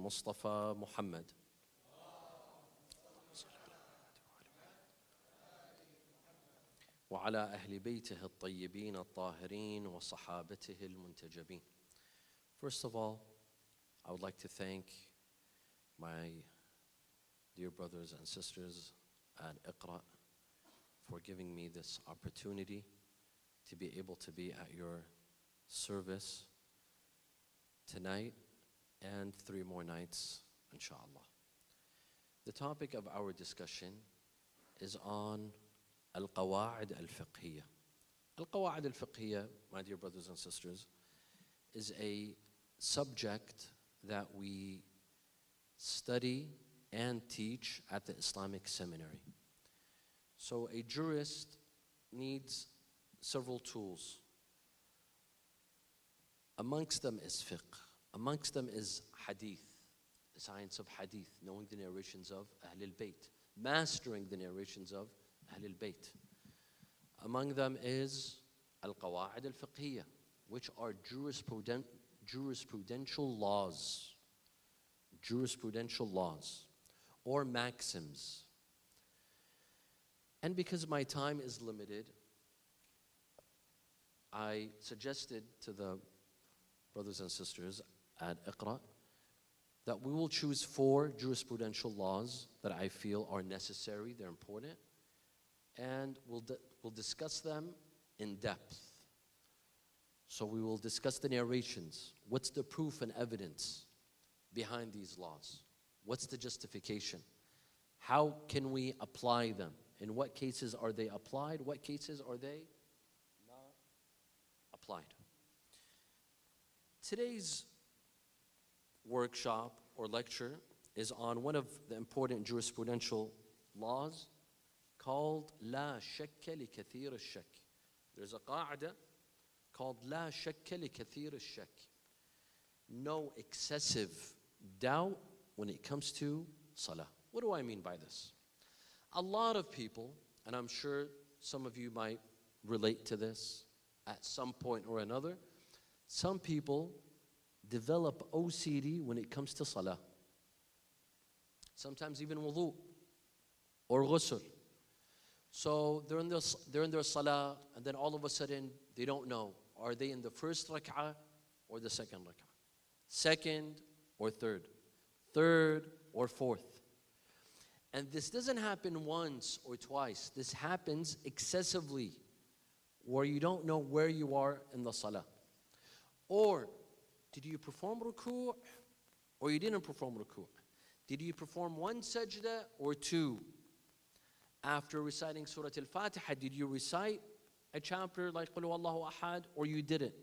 المصطفى محمد وعلى أهل بيته الطيبين الطاهرين وصحابته المنتجبين. First of all, I would like to thank my dear brothers and sisters at Iqra for giving me this opportunity to be able to be at your service tonight and 3 more nights, inshallah. The topic of our discussion is on Al-Qawa'id Al-Fiqhiyya. Al-Qawa'id Al-Fiqhiyya, my dear brothers and sisters, is a subject that we study and teach at the Islamic seminary. So a jurist needs several tools. Amongst them is fiqh. Amongst them is hadith, the science of hadith, knowing the narrations of Ahl al-Bayt, mastering the narrations of Ahl al-Bayt. Among them is Al-Qawa'id Al-Fiqhiyya, which are jurisprudential laws, or maxims. And because my time is limited, I suggested to the brothers and sisters at Iqra that we will choose 4 jurisprudential laws that I feel are necessary, they're important, and we'll discuss them in depth. So we will discuss the narrations. What's the proof and evidence behind these laws? What's the justification? How can we apply them? In what cases are they applied? What cases are they not applied? Today's workshop or lecture is on one of the important jurisprudential laws called لا شك لكثير الشك. There's a قاعدة called لا شك لكثير الشك. No excessive doubt when it comes to salah. What do I mean by this? A lot of people, and I'm sure some of you might relate to this at some point or another, some people develop OCD when it comes to salah. Sometimes even wudu or ghusl. So they're in their salah, and then all of a sudden they don't know. Are they in the first rak'ah or the second rak'ah? Second or third? Third or fourth? And this doesn't happen once or twice. This happens excessively, where you don't know where you are in the salah. Or, did you perform ruku' or you didn't perform ruku'? Did you perform 1 sajda or 2? After reciting Surah Al-Fatiha, did you recite a chapter like Qul Huwallahu Ahad or you didn't?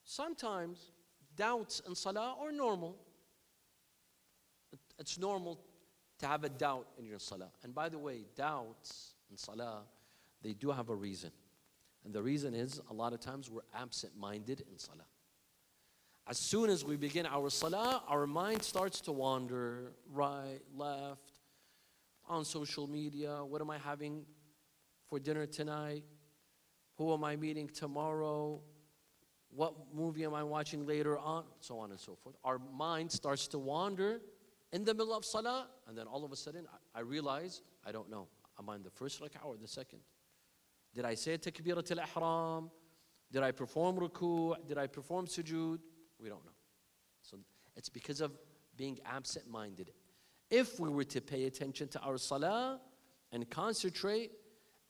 Sometimes doubts in salah are normal. It's normal to have a doubt in your salah. And by the way, doubts in salah, they do have a reason. And the reason is, a lot of times we're absent-minded in salah. As soon as we begin our salah, our mind starts to wander right, left, on social media. What am I having for dinner tonight? Who am I meeting tomorrow? What movie am I watching later on? So on and so forth. Our mind starts to wander in the middle of salah, and then all of a sudden, I realize, I don't know. Am I in the first rak'ah or the second? Did I say takbirat al-ihram? Did I perform ruku'? Did I perform sujood? We don't know. So it's because of being absent-minded. If we were to pay attention to our salah and concentrate,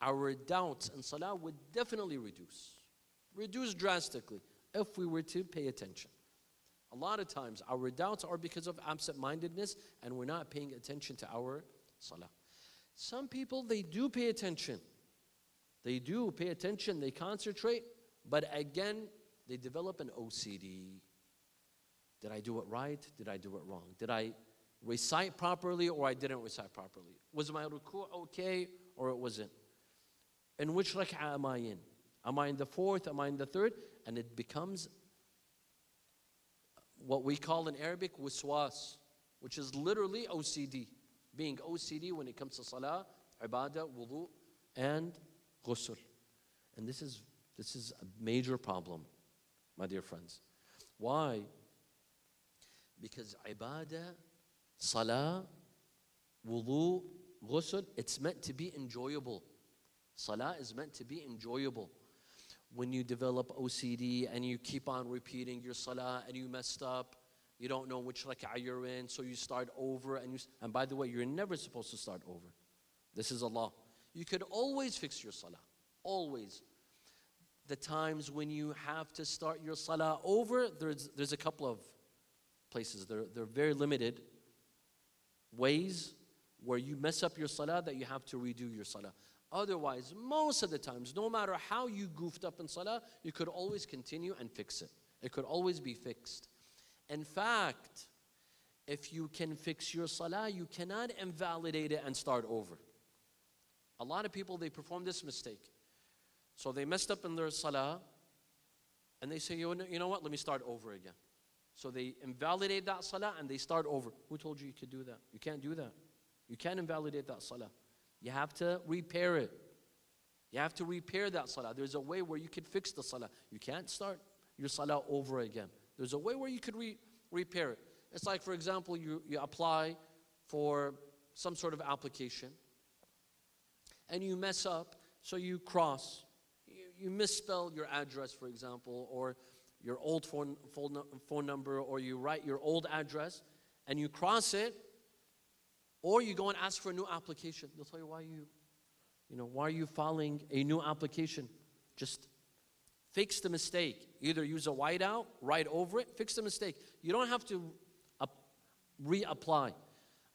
our doubts in salah would definitely reduce drastically if we were to pay attention. A lot of times our doubts are because of absent-mindedness and we're not paying attention to our salah. Some people, they do pay attention. They do pay attention, they concentrate, but again, they develop an OCD. Did I do it right? Did I do it wrong? Did I recite properly or I didn't recite properly? Was my ruku' okay or it wasn't? In which rak'ah am I in? Am I in the 4th? Am I in the 3rd? And it becomes what we call in Arabic waswas, which is literally OCD. Being OCD when it comes to salah, ibadah, wudu, and ghusl. And this is a major problem, my dear friends. Why? Because ibadah, salah, wudu, ghusl, it's meant to be enjoyable. Salah is meant to be enjoyable. When you develop OCD and you keep on repeating your salah and you messed up, you don't know which rak'ah you're in, so you start over. And by the way, you're never supposed to start over. This is Allah. You could always fix your salah. Always. The times when you have to start your salah over, there's a couple of places. They're very limited ways where you mess up your salah that you have to redo your salah. Otherwise, most of the times, no matter how you goofed up in salah, you could always continue and fix it. It could always be fixed. In fact, if you can fix your salah, you cannot invalidate it and start over. A lot of people, they perform this mistake. So they messed up in their salah, and they say, you know what, let me start over again. So they invalidate that salah and they start over. Who told you you could do that? You can't do that. You can't invalidate that salah. You have to repair it. You have to repair that salah. There's a way where you could fix the salah. You can't start your salah over again. There's a way where you could repair it. It's like, for example, you apply for some sort of application and you mess up, so you cross. You misspell your address, for example, or your old phone number, or you write your old address and you cross it, or you go and ask for a new application. They'll tell you why are you filing a new application? Just fix the mistake. Either use a whiteout, write over it, fix the mistake. You don't have to reapply.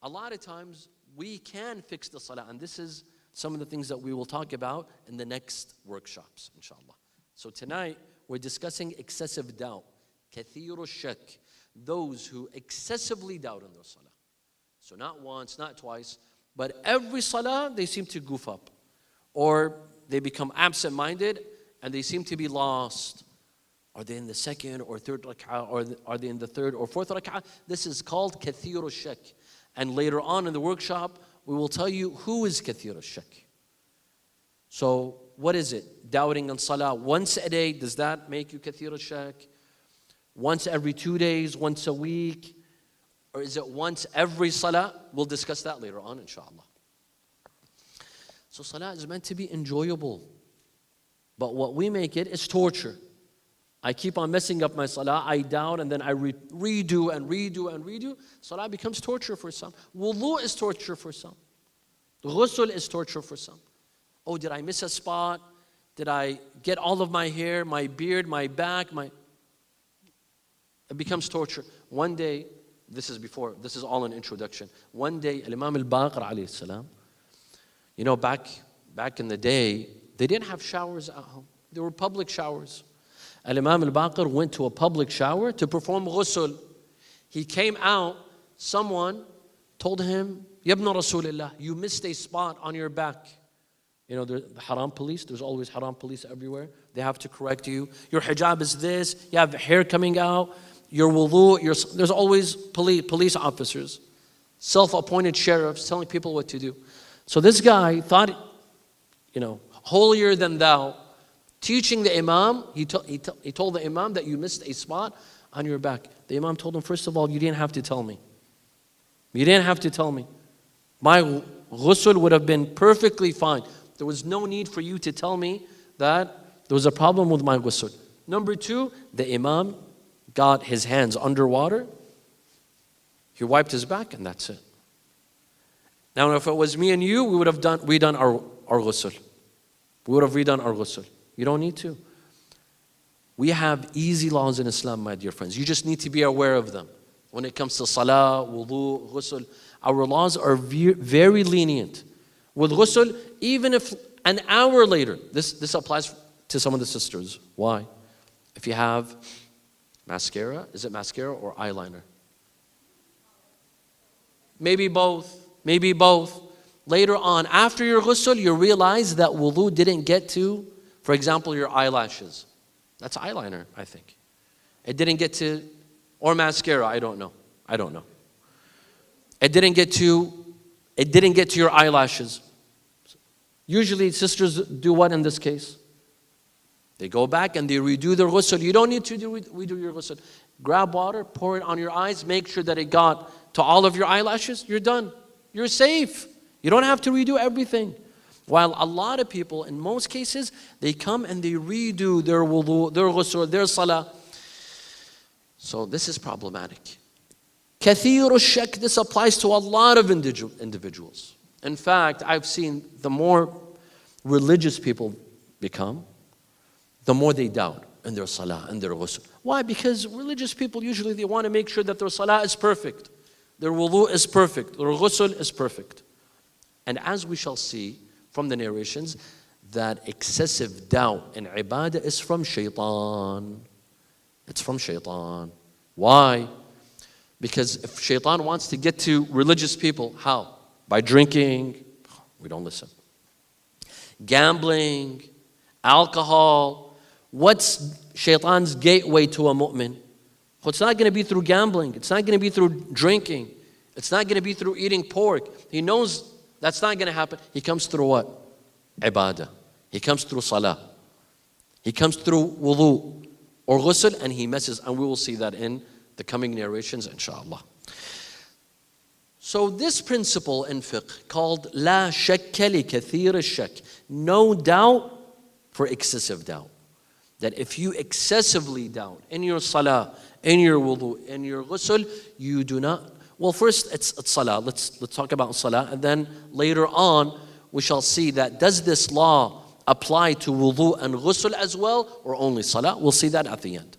A lot of times we can fix the salah, and this is some of the things that we will talk about in the next workshops, inshallah. So tonight, we're discussing excessive doubt. Kathiru shak. Those who excessively doubt in their salah. So not once, not twice, but every salah, they seem to goof up. Or they become absent-minded, and they seem to be lost. Are they in the second or third rak'ah, or are they in the third or fourth rak'ah? This is called kathiru shak. And later on in the workshop, we will tell you who is kathiru shak. So what is it? Doubting on salah once a day, does that make you kathiru shak? Once every 2 days, once a week? Or is it once every salah? We'll discuss that later on, inshallah. So salah is meant to be enjoyable. But what we make it is torture. I keep on messing up my salah, I doubt, and then I redo and redo and redo. Salah becomes torture for some. Wudu is torture for some. Ghusl is torture for some. Oh, did I miss a spot? Did I get all of my hair, my beard, my back, It becomes torture. One day, this is all an introduction. One day, Imam Al-Baqir alayhi salam, back in the day, they didn't have showers at home. There were public showers. Imam Al-Baqir went to a public shower to perform ghusl. He came out, someone told him, Yabna Rasulillah, you missed a spot on your back. The haram police, there's always haram police everywhere. They have to correct you. Your hijab is this, you have hair coming out, your wudu, there's always police officers, self-appointed sheriffs telling people what to do. So this guy thought, holier than thou, teaching the imam, he told the imam that you missed a spot on your back. The imam told him, first of all, you didn't have to tell me. You didn't have to tell me. My ghusl would have been perfectly fine. There was no need for you to tell me that there was a problem with my ghusl. Number two, the imam got his hands underwater. He wiped his back, and that's it. Now, if it was me and you, we would have redone our ghusl. We would have redone our ghusl. You don't need to. We have easy laws in Islam, my dear friends. You just need to be aware of them. When it comes to salah, wudu, ghusl, our laws are very lenient. With ghusl, even if an hour later, this applies to some of the sisters. Why? If you have mascara, is it mascara or eyeliner? Maybe both. Maybe both. Later on, after your ghusl, you realize that wudu didn't get to, for example, your eyelashes. That's eyeliner, I think. It didn't get to, or mascara, I don't know. It didn't get to your eyelashes. Usually sisters do what in this case? They go back and they redo their ghusl. You don't need to redo your ghusl. Grab water, pour it on your eyes, make sure that it got to all of your eyelashes, you're done. You're safe. You don't have to redo everything. While a lot of people, in most cases, they come and they redo their wudu, their ghusl, their salah. So this is problematic. Kathir al-shak, this applies to a lot of individuals. In fact, I've seen the more religious people become, the more they doubt in their salah and their ghusl. Why? Because religious people usually they want to make sure that their salah is perfect, their wudu is perfect, their ghusl is perfect. And as we shall see from the narrations, that excessive doubt in ibadah is from shaitan. It's from shaitan. Why? Because if shaitan wants to get to religious people, how? By drinking, we don't listen. Gambling, alcohol. What's shaitan's gateway to a mu'min? Well, it's not going to be through gambling. It's not going to be through drinking. It's not going to be through eating pork. He knows that's not going to happen. He comes through what? Ibadah. He comes through salah. He comes through wudu or ghusl, and he messes. And we will see that in the coming narrations, inshallah. So this principle in fiqh called la shakka li kathir al-shak, no doubt for excessive doubt. That if you excessively doubt in your salah, in your wudu, in your ghusl, you do not. Well, first it's salah. Let's talk about salah, and then later on we shall see that does this law apply to wudu and ghusl as well, or only salah? We'll see that at the end.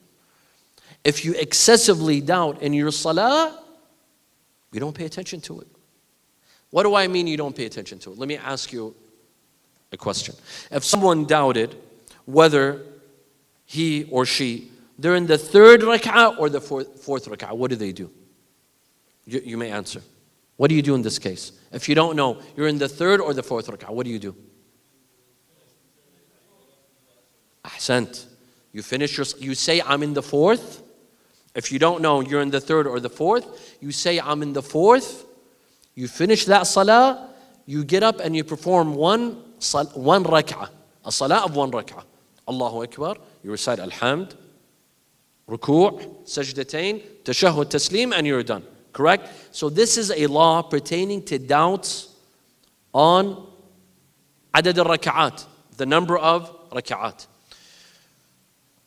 If you excessively doubt in your salah, you don't pay attention to it. What do I mean you don't pay attention to it? Let me ask you a question. If someone doubted whether he or she, they're in the third rak'ah or the fourth rak'ah, what do? You may answer. What do you do in this case? If you don't know, you're in the third or the fourth rak'ah, what do? Ahsant. You finish you say, I'm in the fourth. If you don't know, you're in the third or the fourth. You say, I'm in the fourth. You finish that salah. You get up and you perform one rak'ah. A salah of one rak'ah. Allahu Akbar. You recite Alhamd, Ruku', Sajdatain, Tashahhud, Taslim, and you're done. Correct? So this is a law pertaining to doubts on adad al-raka'at, the number of raka'at.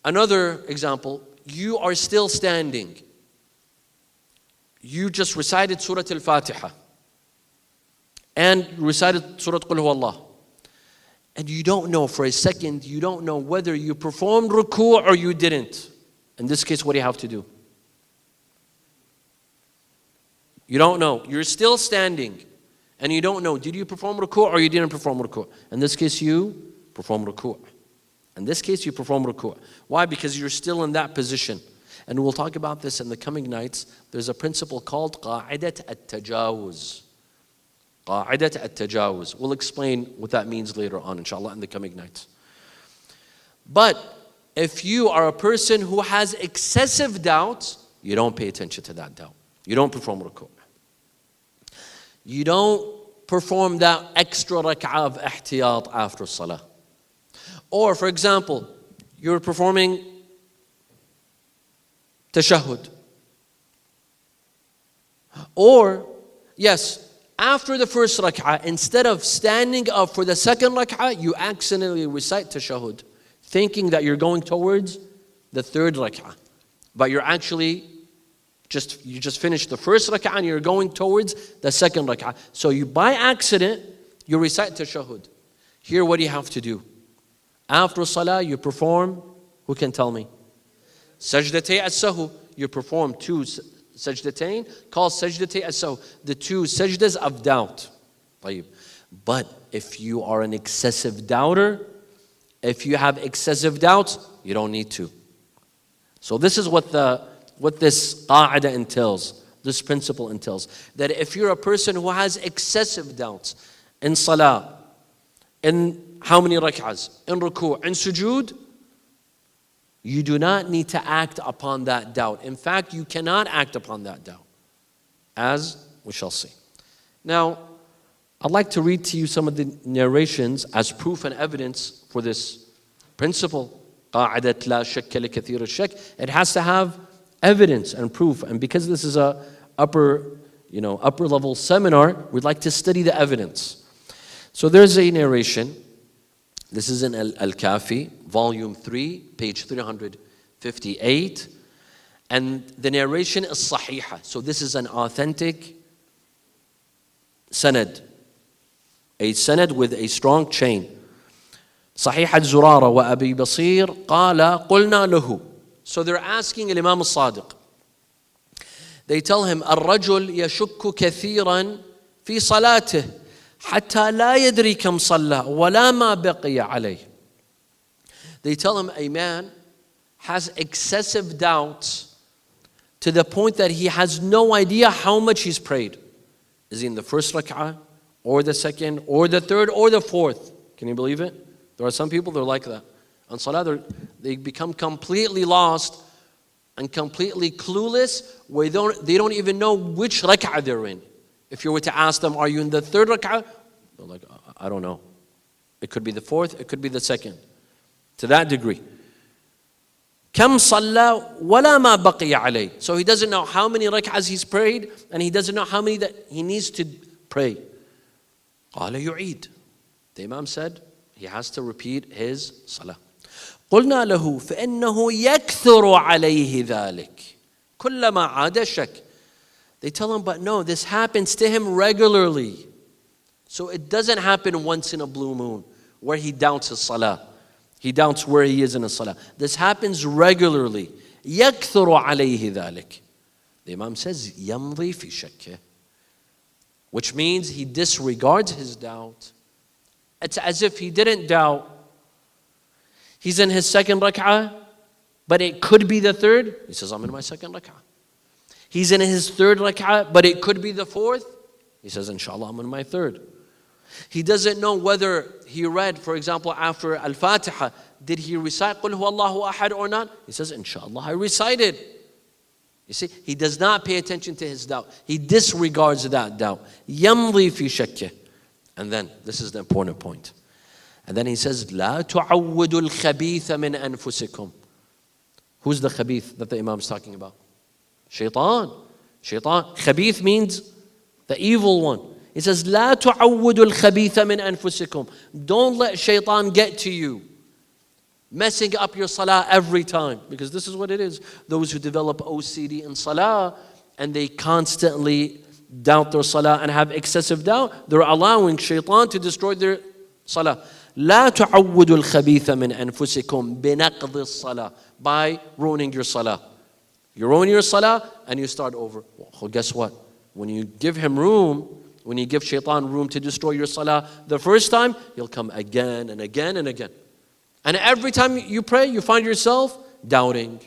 Another example, you are still standing. You just recited Surah Al-Fatiha. And you recited Surah Qul Huwa Allah. And you don't know for a second, you don't know whether you performed ruku' or you didn't. In this case, what do you have to do? You don't know. You're still standing. And you don't know, did you perform ruku' or you didn't perform ruku'? In this case, you perform ruku'. In this case, you perform ruku'. Why? Because you're still in that position. And we'll talk about this in the coming nights. There's a principle called qa'idat at-tajawuz. Qa'idat at-tajawuz. We'll explain what that means later on, inshallah, in the coming nights. But if you are a person who has excessive doubt, you don't pay attention to that doubt. You don't perform ruku'. You don't perform that extra rak'ah of ihtiyat after salah. Or, for example, you're performing tashahhud. Or, yes, after the first rak'ah, instead of standing up for the second rak'ah, you accidentally recite tashahhud, thinking that you're going towards the third rak'ah. But you're actually you just finished the first rak'ah and you're going towards the second rak'ah. So you, by accident, you recite tashahhud. Here, what do you have to do? After salah, you perform, who can tell me? Sajdatay as-sahu. You perform two sajdatain, called sajdatay as-sahu. The two sajdas of doubt. But if you are an excessive doubter, if you have excessive doubts, you don't need to. So this is what this qa'ida entails, this principle entails. That if you're a person who has excessive doubts in salah, in how many rak'ahs, in ruku', in sujood, you do not need to act upon that doubt. In fact, you cannot act upon that doubt, as we shall see. Now, I'd like to read to you some of the narrations as proof and evidence for this principle. قاعدة لا شك لكثير الشك. It has to have evidence and proof. And because this is a upper level seminar, we'd like to study the evidence. So there's a narration. This is in Al-Kafi, volume 3, page 358. And the narration is sahiha. So this is an authentic sanad. A sanad with a strong chain. صحيحة زرارة وأبي بصير قال قلنا له. So they're asking Imam al-Sadiq. They tell him الرجل يشك كثيرا في صلاته حتى لا يدري كم صلى ولا ما بقي عليه. They tell him a man has excessive doubts to the point that he has no idea how much he's prayed. Is he in the first rak'ah, or the second, or the third, or the fourth? Can you believe it? There are some people, they're like that. On salah, they become completely lost and completely clueless, where they don't even know which rak'ah they're in. If you were to ask them, are you in the third rak'ah? They're like, I don't know. It could be the fourth, it could be the second. To that degree. كم صلى ولا ما بقي عليه. So he doesn't know how many rak'ahs he's prayed, and he doesn't know how many that he needs to pray. قال يعيد. The Imam said he has to repeat his salah. قلنا له فإنه يكثر عليه ذلك كلما عاد شك. They tell him, but no, this happens to him regularly. So it doesn't happen once in a blue moon where he doubts his salah. He doubts where he is in his salah. This happens regularly. يكثر عليه ذلك. The Imam says يمضي في شكه, which means he disregards his doubt. It's as if he didn't doubt. He's in his second rak'ah, but it could be the third. He says, I'm in my second rak'ah. He's in his third rak'ah, but it could be the fourth. He says, inshallah, I'm in my third. He doesn't know whether he read, for example, after Al-Fatiha, did he recite قُلْ هُوَ اللَّهُ أَحَدٌ or not? He says, inshallah, I recited. You see, he does not pay attention to his doubt. He disregards that doubt. يَمْضِي فِي شَكِّهِ. And then, this is the important point. And then he says, لَا تُعَوِّدُوا الْخَبِيثَ مِنْ أَنفُسِكُمْ. Who's the khabith that the Imam is talking about? Shaitan. Shaitan. Khabith means the evil one. He says, لا تعودوا الخبيث من أنفسكم. Don't let shaitan get to you, messing up your salah every time. Because this is what it is. Those who develop OCD in salah, and they constantly doubt their salah and have excessive doubt, they're allowing shaitan to destroy their salah. لا تعودوا الخبيث من أنفسكم بنقض الصلاة. By ruining your salah. You ruin your salah and you start over. Well, guess what? When you give him room, when you give shaitan room to destroy your salah the first time, he'll come again and again and again. And every time you pray, you find yourself doubting.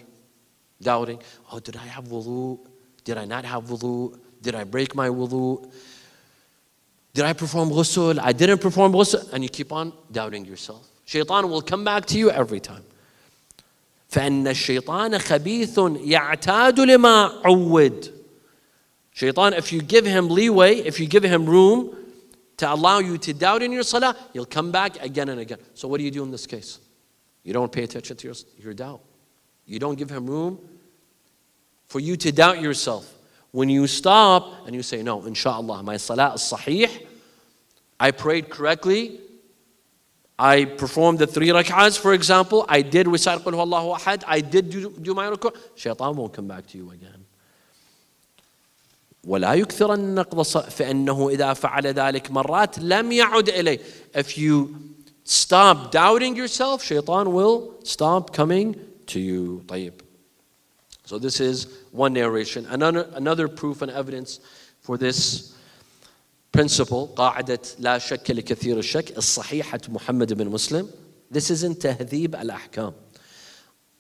Oh, did I have wudu? Did I not have wudu? Did I break my wudu? Did I perform ghusl? I didn't perform ghusl. And you keep on doubting yourself. Shaitan will come back to you every time. فَإِنَّ الشَّيْطَانَ خَبِيثٌ يَعْتَادُ لِمَا عُوِّدْ. Shaitan, if you give him leeway, if you give him room to allow you to doubt in your salah, he'll come back again and again. So what do you do in this case? You don't pay attention to your doubt. You don't give him room for you to doubt yourself. When you stop and you say, no, inshallah, my salah is sahih, I prayed correctly, I performed the 3 rak'ahs, for example, I did recite قُلْ هُوَ اللَّهُ أَحَدٌ, I did do my ruku', shaitan won't come back to you again. ولا يكثرن نقض فإنه إذا فعل ذلك مرات لم يعد إليه. If you stop doubting yourself, shaitan will stop coming to you. طيب. So this is one narration. Another proof and evidence for this principle, قاعدة لا شك لكثير الشك الصحيحة محمد بن مسلم. This is in تهذيب الأحكام.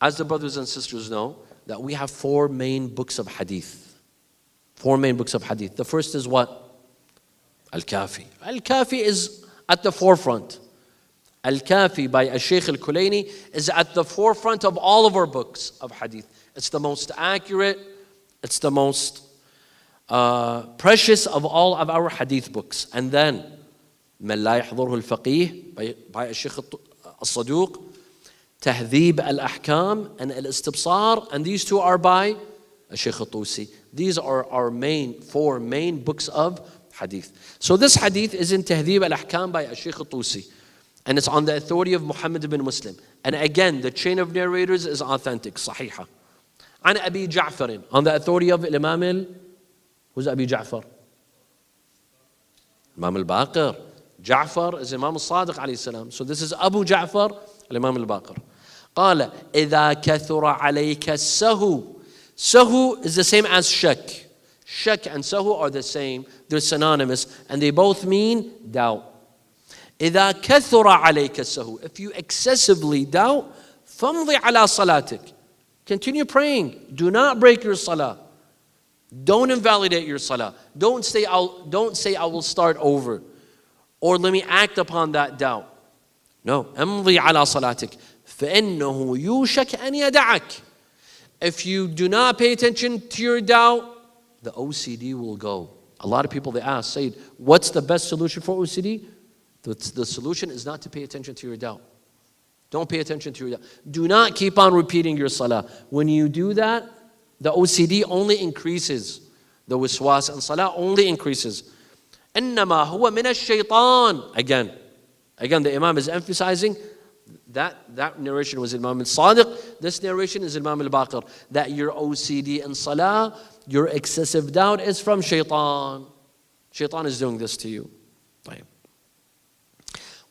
As the brothers and sisters know, that we have 4 main books of hadith. 4 main books of hadith. The first is what? Al-Kafi. Al-Kafi is at the forefront. Al-Kafi by Al-Shaykh Al-Kulayni is at the forefront of all of our books of hadith. It's the most accurate, it's the most precious of all of our hadith books. And then, من لا يحضره الفقيه by Al-Shaykh Al-Saduq, تهذيب الأحكام and Al-Istibsar, and these 2 are by Shaykh al-Tusi. These are our four main books of hadith. So this hadith is in Tahdhib al-Ahkam by Shaykh al-Tusi. And it's on the authority of Muhammad ibn Muslim. And again, the chain of narrators is authentic, صحيحة. عن أبي جعفر, on the authority of Imam who's Abi Ja'far? Imam al-Baqir. Ja'far is Imam al-Sadiq alayhi salam. So this is Abu Ja'far, Imam al-Baqir. قال إذا كثر عليك السهو. Sahu is the same as shak. Shak and sahu are the same. They're synonymous. And they both mean doubt. إذا كثر عليك السهو. If you excessively doubt, فامضي على صلاتك. Continue praying. Do not break your salah. Don't invalidate your salah. Don't say I will start over. Or let me act upon that doubt. No. امضي على صلاتك. فإنه يوشك أن يدعك. If you do not pay attention to your doubt, the OCD will go. A lot of people, they ask, Sayyid, what's the best solution for OCD? The solution is not to pay attention to your doubt. Don't pay attention to your doubt. Do not keep on repeating your salah. When you do that, the OCD only increases. The wiswas and salah only increases. إنما هو من الشيطان. Again, the Imam is emphasizing that narration was Imam al-Sadiq. This narration is Imam al-Baqir. That your OCD and salah, your excessive doubt is from shaitan. Shaitan is doing this to you.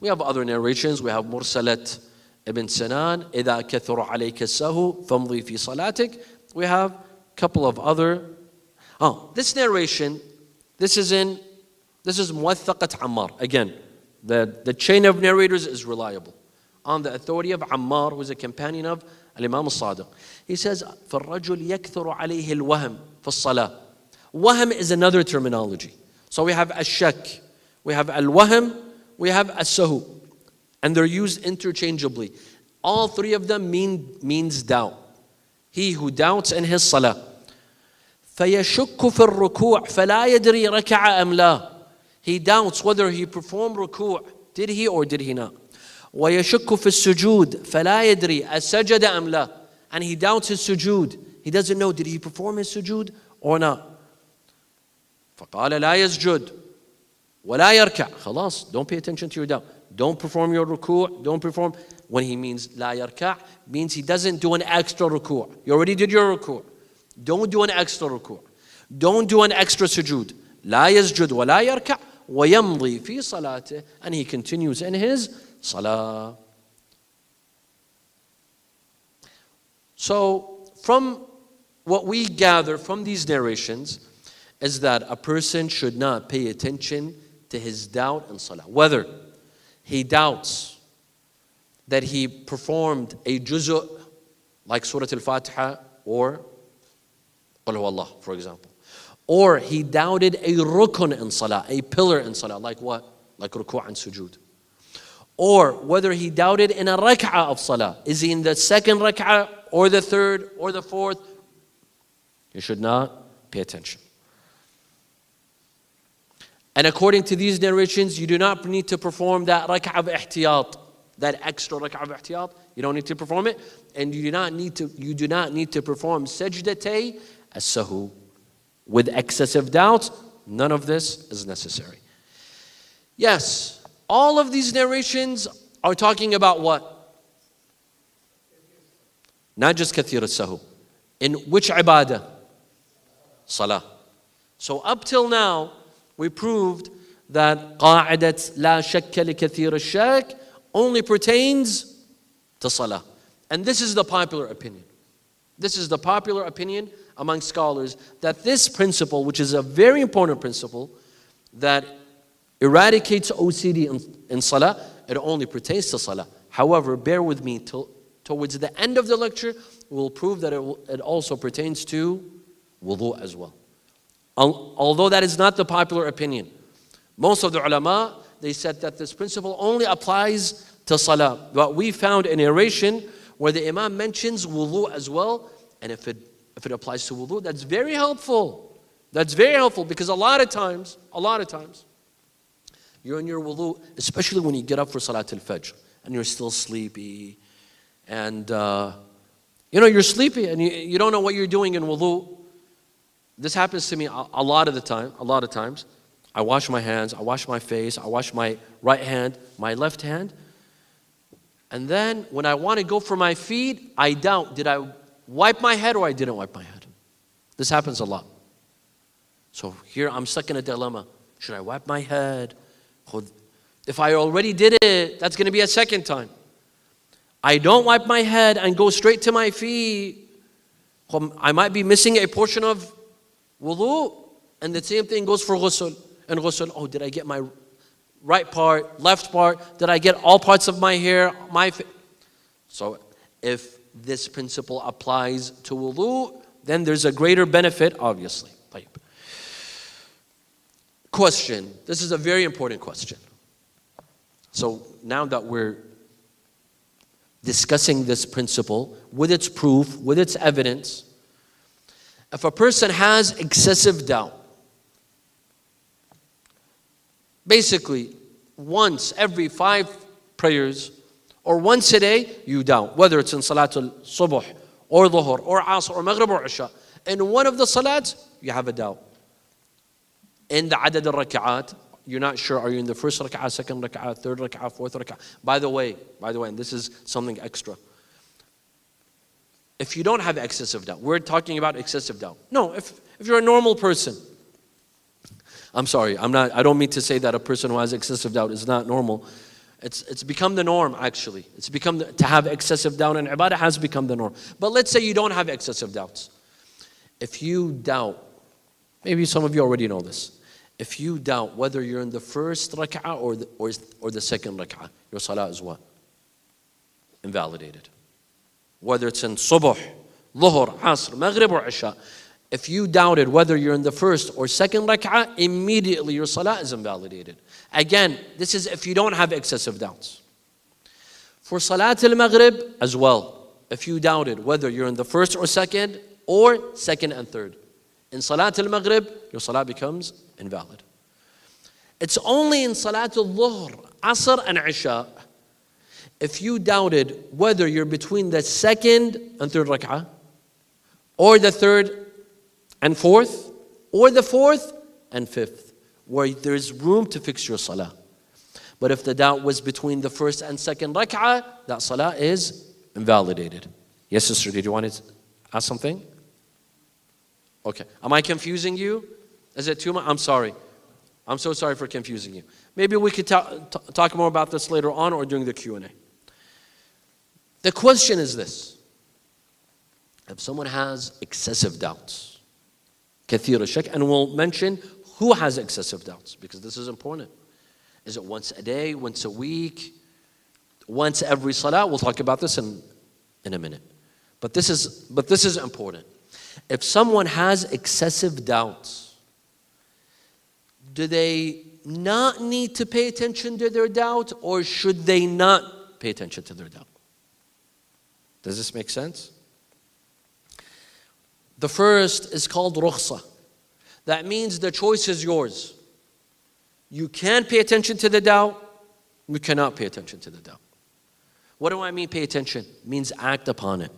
We have other narrations. We have Mursalat ibn Sinan. إذا كثر عليك السهو فامضي في صلاتك. We have a couple of other. This narration, this is Muwaththaqat Ammar. Again, the chain of narrators is reliable. On the authority of Ammar, who is a companion of Imam al-Sadiq. He says, فَالرَّجُلْ يَكْثُرُ عَلَيْهِ الْوَهْمِ فِي الصَّلَاةِ. Wahm is another terminology. So we have ash-shak, we have al-wahm, we have as-sahu. And they're used interchangeably. All three of them means doubt. He who doubts in his salah. فَيَشُكُّ فِي الرُّكُوعِ فَلَا يَدْرِي رَكَعَ أَمْ لَا. He doubts whether he performed ruku'. Did he or did he not? وَيَشُكُّ فِي السُّجُودِ فَلَا يَدْرِي أَسَجَدَ أَمْ لَا. And he doubts his sujood. He doesn't know, did he perform his sujood or not? فَقَالَ لَا يَسْجُدْ وَلَا يَرْكَعْ. خلاص, don't pay attention to your doubt. Don't perform your ruku'. Don't perform. When he means لَا يَرْكَعْ, means he doesn't do an extra ruku'. You already did your ruku'. Don't do an extra ruku'. Don't do an extra sujood. لَا يَسْجُدْ وَلَا يَرْكَعْ وَيَمْضِي فِي صَلَاتِهِ. And he continues in his salah. So, from what we gather from these narrations is that a person should not pay attention to his doubt in salah. Whether he doubts that he performed a juzu' like Surah Al-Fatiha or Qul Huwa Allah, for example. Or he doubted a rukun in salah, a pillar in salah, like what? Like ruku' and sujood. Or whether he doubted in a rak'ah of salah. Is he in the second rak'ah or the third or the fourth? You should not pay attention. And according to these narrations, you do not need to perform that rak'ah of ihtiyat, that extra rak'ah of ihtiyat. You don't need to perform it. And you do not need to perform sajdatay as-sahu. With excessive doubt, none of this is necessary. Yes, all of these narrations are talking about what? Not just kathir as-sahu. In which ibadah? Salah. So up till now, we proved that qa'idat la shakka li kathir ash-shak only pertains to salah. And this is the popular opinion. This is the popular opinion among scholars, that this principle, which is a very important principle, that eradicates OCD in salah, it only pertains to salah. However, bear with me, towards the end of the lecture, we'll prove that it also pertains to wudu as well. Although that is not the popular opinion. Most of the ulama, they said that this principle only applies to salah. But we found a narration where the imam mentions wudu as well, and if it applies to wudu, that's very helpful. That's very helpful because a lot of times, you're in your wudu, especially when you get up for Salat al-Fajr and you're still sleepy. And, you're sleepy and you don't know what you're doing in wudu. This happens to me a lot of the time, a lot of times. I wash my hands, I wash my face, I wash my right hand, my left hand. And then when I want to go for my feet, I doubt, did I wipe my head or I didn't wipe my head? This happens a lot. So here I'm stuck in a dilemma. Should I wipe my head? If I already did it, that's going to be a second time. I don't wipe my head and go straight to my feet. I might be missing a portion of wudu. And the same thing goes for ghusl. And ghusl, oh, did I get my right part, left part? Did I get all parts of my hair, So if this principle applies to wudu, then there's a greater benefit, obviously. Question. This is a very important question. So now that we're discussing this principle with its proof, with its evidence, if a person has excessive doubt, basically once every 5 prayers or once a day you doubt, whether it's in Salatul Subuh or Dhuhr or Asr or Maghrib or Isha, in one of the Salats you have a doubt. In the adad al-raka'at, you're not sure, are you in the first raka'ah, second raka'ah, third raka'ah, fourth raka'ah? By the way, and this is something extra. If you don't have excessive doubt, we're talking about excessive doubt. No, if you're a normal person, I'm sorry, I don't mean to say that a person who has excessive doubt is not normal. It's become the norm, actually. It's become, to have excessive doubt in ibadah has become the norm. But let's say you don't have excessive doubts. If you doubt, maybe some of you already know this. If you doubt whether you're in the first rak'ah or the second rak'ah, your salah is what? Invalidated. Whether it's in Subuh, Dhuhr, Asr, Maghrib or Isha, if you doubted whether you're in the first or second rak'ah, immediately your salah is invalidated. Again, this is if you don't have excessive doubts. For Salat al-Maghrib as well, if you doubted whether you're in the first or second and third, in Salat al-Maghrib, your salah becomes invalid. It's only in Salat al-Dhuhr, Asr and Isha, if you doubted whether you're between the second and third rak'ah, or the third and fourth, or the fourth and fifth, where there's room to fix your salah. But if the doubt was between the first and second rak'ah, that salah is invalidated. Yes, sister, did you want to ask something? Okay. Am I confusing you? Is it too much? I'm sorry. I'm so sorry for confusing you. Maybe we could talk more about this later on or during the Q&A. The question is this. If someone has excessive doubts, kathir al-shak, and we'll mention who has excessive doubts, because this is important. Is it once a day, once a week, once every salah? We'll talk about this in a minute. But this is important. If someone has excessive doubts, do they not need to pay attention to their doubt, or should they not pay attention to their doubt? Does this make sense? The first is called rukhsa. That means the choice is yours. You can pay attention to the doubt, you cannot pay attention to the doubt. What do I mean pay attention? It means act upon it.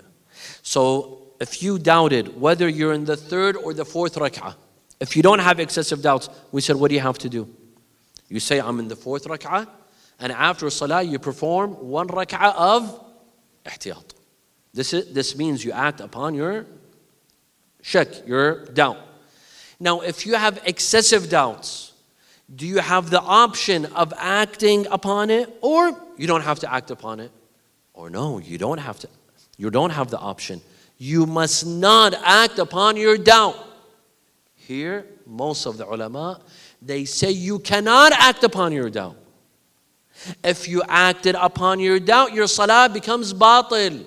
So if you doubted whether you're in the third or the fourth rak'ah, if you don't have excessive doubts, we said, what do you have to do? You say, I'm in the fourth rak'ah, and after salah, you perform 1 rak'ah of ihtiyat. This means you act upon your shak, your doubt. Now, if you have excessive doubts, do you have the option of acting upon it, or you don't have to act upon it? Or no, you don't have to. You don't have the option. You must not act upon your doubt. Here, most of the ulama, they say you cannot act upon your doubt. If you acted upon your doubt, your salah becomes batil.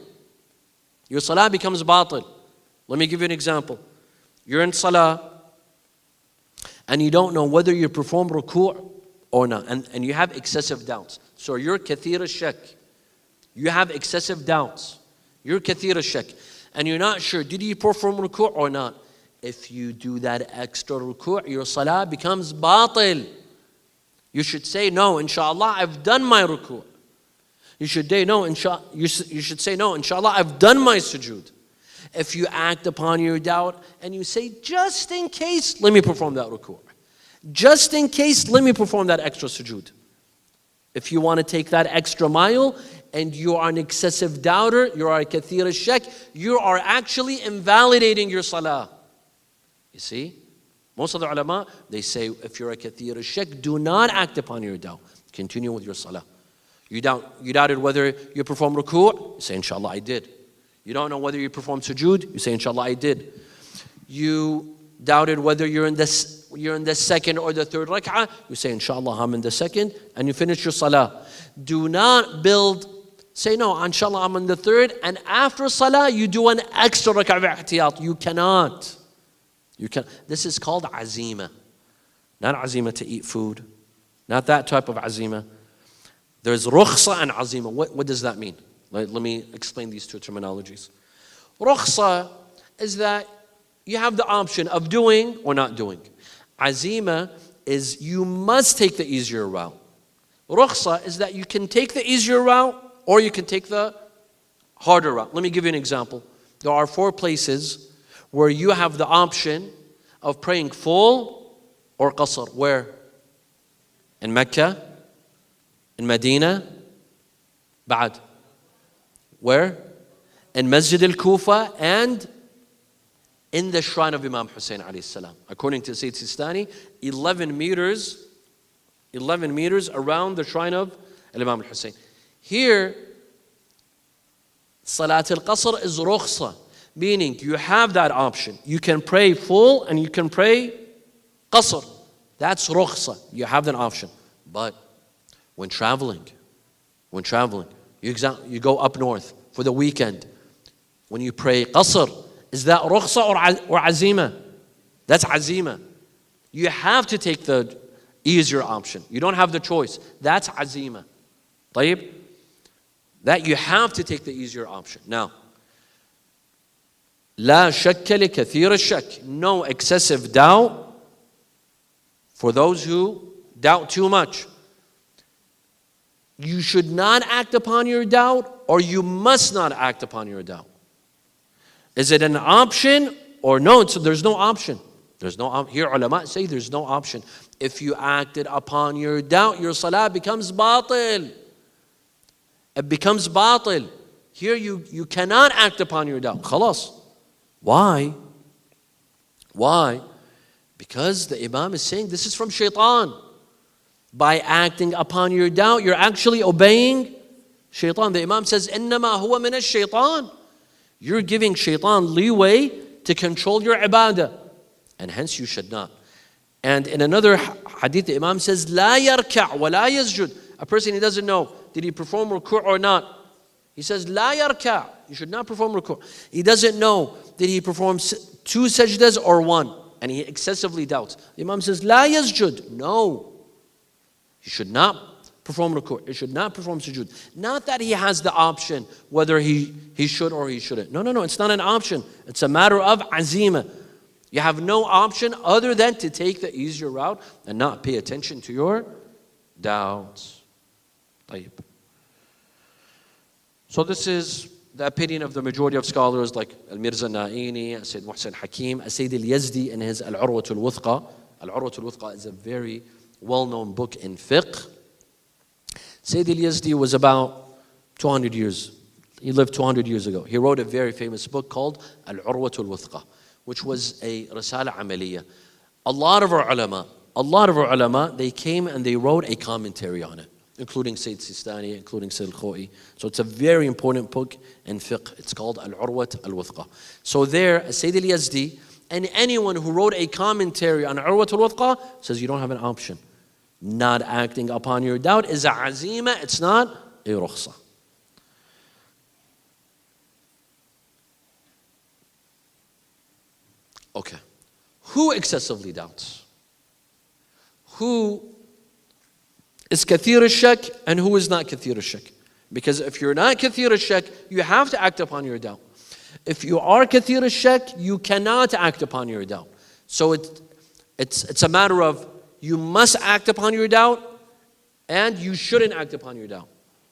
Your salah becomes batil. Let me give you an example. You're in salah, and you don't know whether you perform ruku' or not, and you have excessive doubts. So you're kathir al-shak. You have excessive doubts. You're kathir al-shak. And you're not sure, did you perform ruku' or not? If you do that extra ruku', your salah becomes batil. You should say, no, inshallah, I've done my ruku'. You should say, no, inshallah, I've done my sujood. If you act upon your doubt and you say, just in case, let me perform that ruku'. Just in case, let me perform that extra sujood. If you want to take that extra mile and you are an excessive doubter, you are a kathir al-shak, you are actually invalidating your salah. You see? Most of the ulama, they say, if you're a kathir al-shak, do not act upon your doubt. Continue with your salah. You doubted whether you perform ruku', you say, inshallah, I did. You don't know whether you perform sujood, you say, inshallah, I did. You doubted whether you're in the second or the third rak'ah, you say, inshallah, I'm in the second, and you finish your salah. Do not say, no, inshallah, I'm in the third, and after salah, you do an extra rak'ah of ihtiyat. You cannot. This is called azima. Not azima to eat food. Not that type of azima. There's rukhsa and azima. What does that mean? Let me explain these two terminologies. Rukhsa is that you have the option of doing or not doing. Azima is you must take the easier route. Rukhsa is that you can take the easier route or you can take the harder route. Let me give you an example. There are 4 places where you have the option of praying full or qasr. Where? In Mecca, in Medina, Ba'ad. Where? In Masjid al-Kufa and in the shrine of Imam Hussein alayhi salam. According to Sayyid Sistani, 11 meters around the shrine of Imam Hussein. Here, Salat al-Qasr is rukhsa, meaning you have that option. You can pray full and you can pray qasr. That's rukhsa. You have that option. But when traveling, you go up north for the weekend. When you pray qasr, is that rukhsa or azima? That's azima. You have to take the easier option. You don't have the choice. That's azima. طيب? That you have to take the easier option. Now, لا شك لكثير الشك. No excessive doubt for those who doubt too much. You should not act upon your doubt, or you must not act upon your doubt. Is it an option or no? So there's no option. Here ulama say there's no option. If you acted upon your doubt, your salah becomes batil. It becomes batil. Here you cannot act upon your doubt. Khalas. Why? Because the Imam is saying this is from shaitan. By acting upon your doubt, you're actually obeying shaitan. The Imam says, إِنَّمَا هُوَ مِنَ الشَّيْطَانِ. You're giving shaitan leeway to control your ibadah. And hence you should not. And in another hadith, the Imam says, لَا يَرْكَعْ وَلَا يَسْجُدْ. A person he doesn't know, did he perform ruku' or not? He says, لَا يَرْكَعْ. You should not perform ruku'. He doesn't know, did he perform 2 sajdas or 1? And he excessively doubts. The Imam says, لَا يَسْجُدْ. No. He should not perform ruku'. He should not perform sujood. Not that he has the option whether he should or he shouldn't. No. It's not an option. It's a matter of azima. You have no option other than to take the easier route and not pay attention to your doubts. طيب. So this is the opinion of the majority of scholars like Al-Mirza Na'ini, Sayyid Muhsin Hakim, Sayyid Al-Yazdi in his Al-Urwat Al-Wuthqa. Al-Urwat Al-Wuthqa is a very well-known book in fiqh. Sayyid Al-Yazdi was about 200 years. He lived 200 years ago. He wrote a very famous book called Al-Urwat Al-Wuthqa, which was a risala amaliyah. A lot of our ulama, they came and they wrote a commentary on it, including Sayyid Sistani, including Sayyid Al-Khoi. So it's a very important book in fiqh. It's called Al-Urwat Al-Wuthqa. So there, Sayyid Al-Yazdi, and anyone who wrote a commentary on Urwat Al-Wuthqa says you don't have an option. Not acting upon your doubt is a azima, it's not a rukhsa. Okay. Who excessively doubts? Who is kathir al-shak and who is not kathir al-shak? Because if you're not kathir al-shak, you have to act upon your doubt. If you are kathir al-shak, you cannot act upon your doubt. So it's a matter of you must act upon your doubt and you shouldn't act upon your doubt.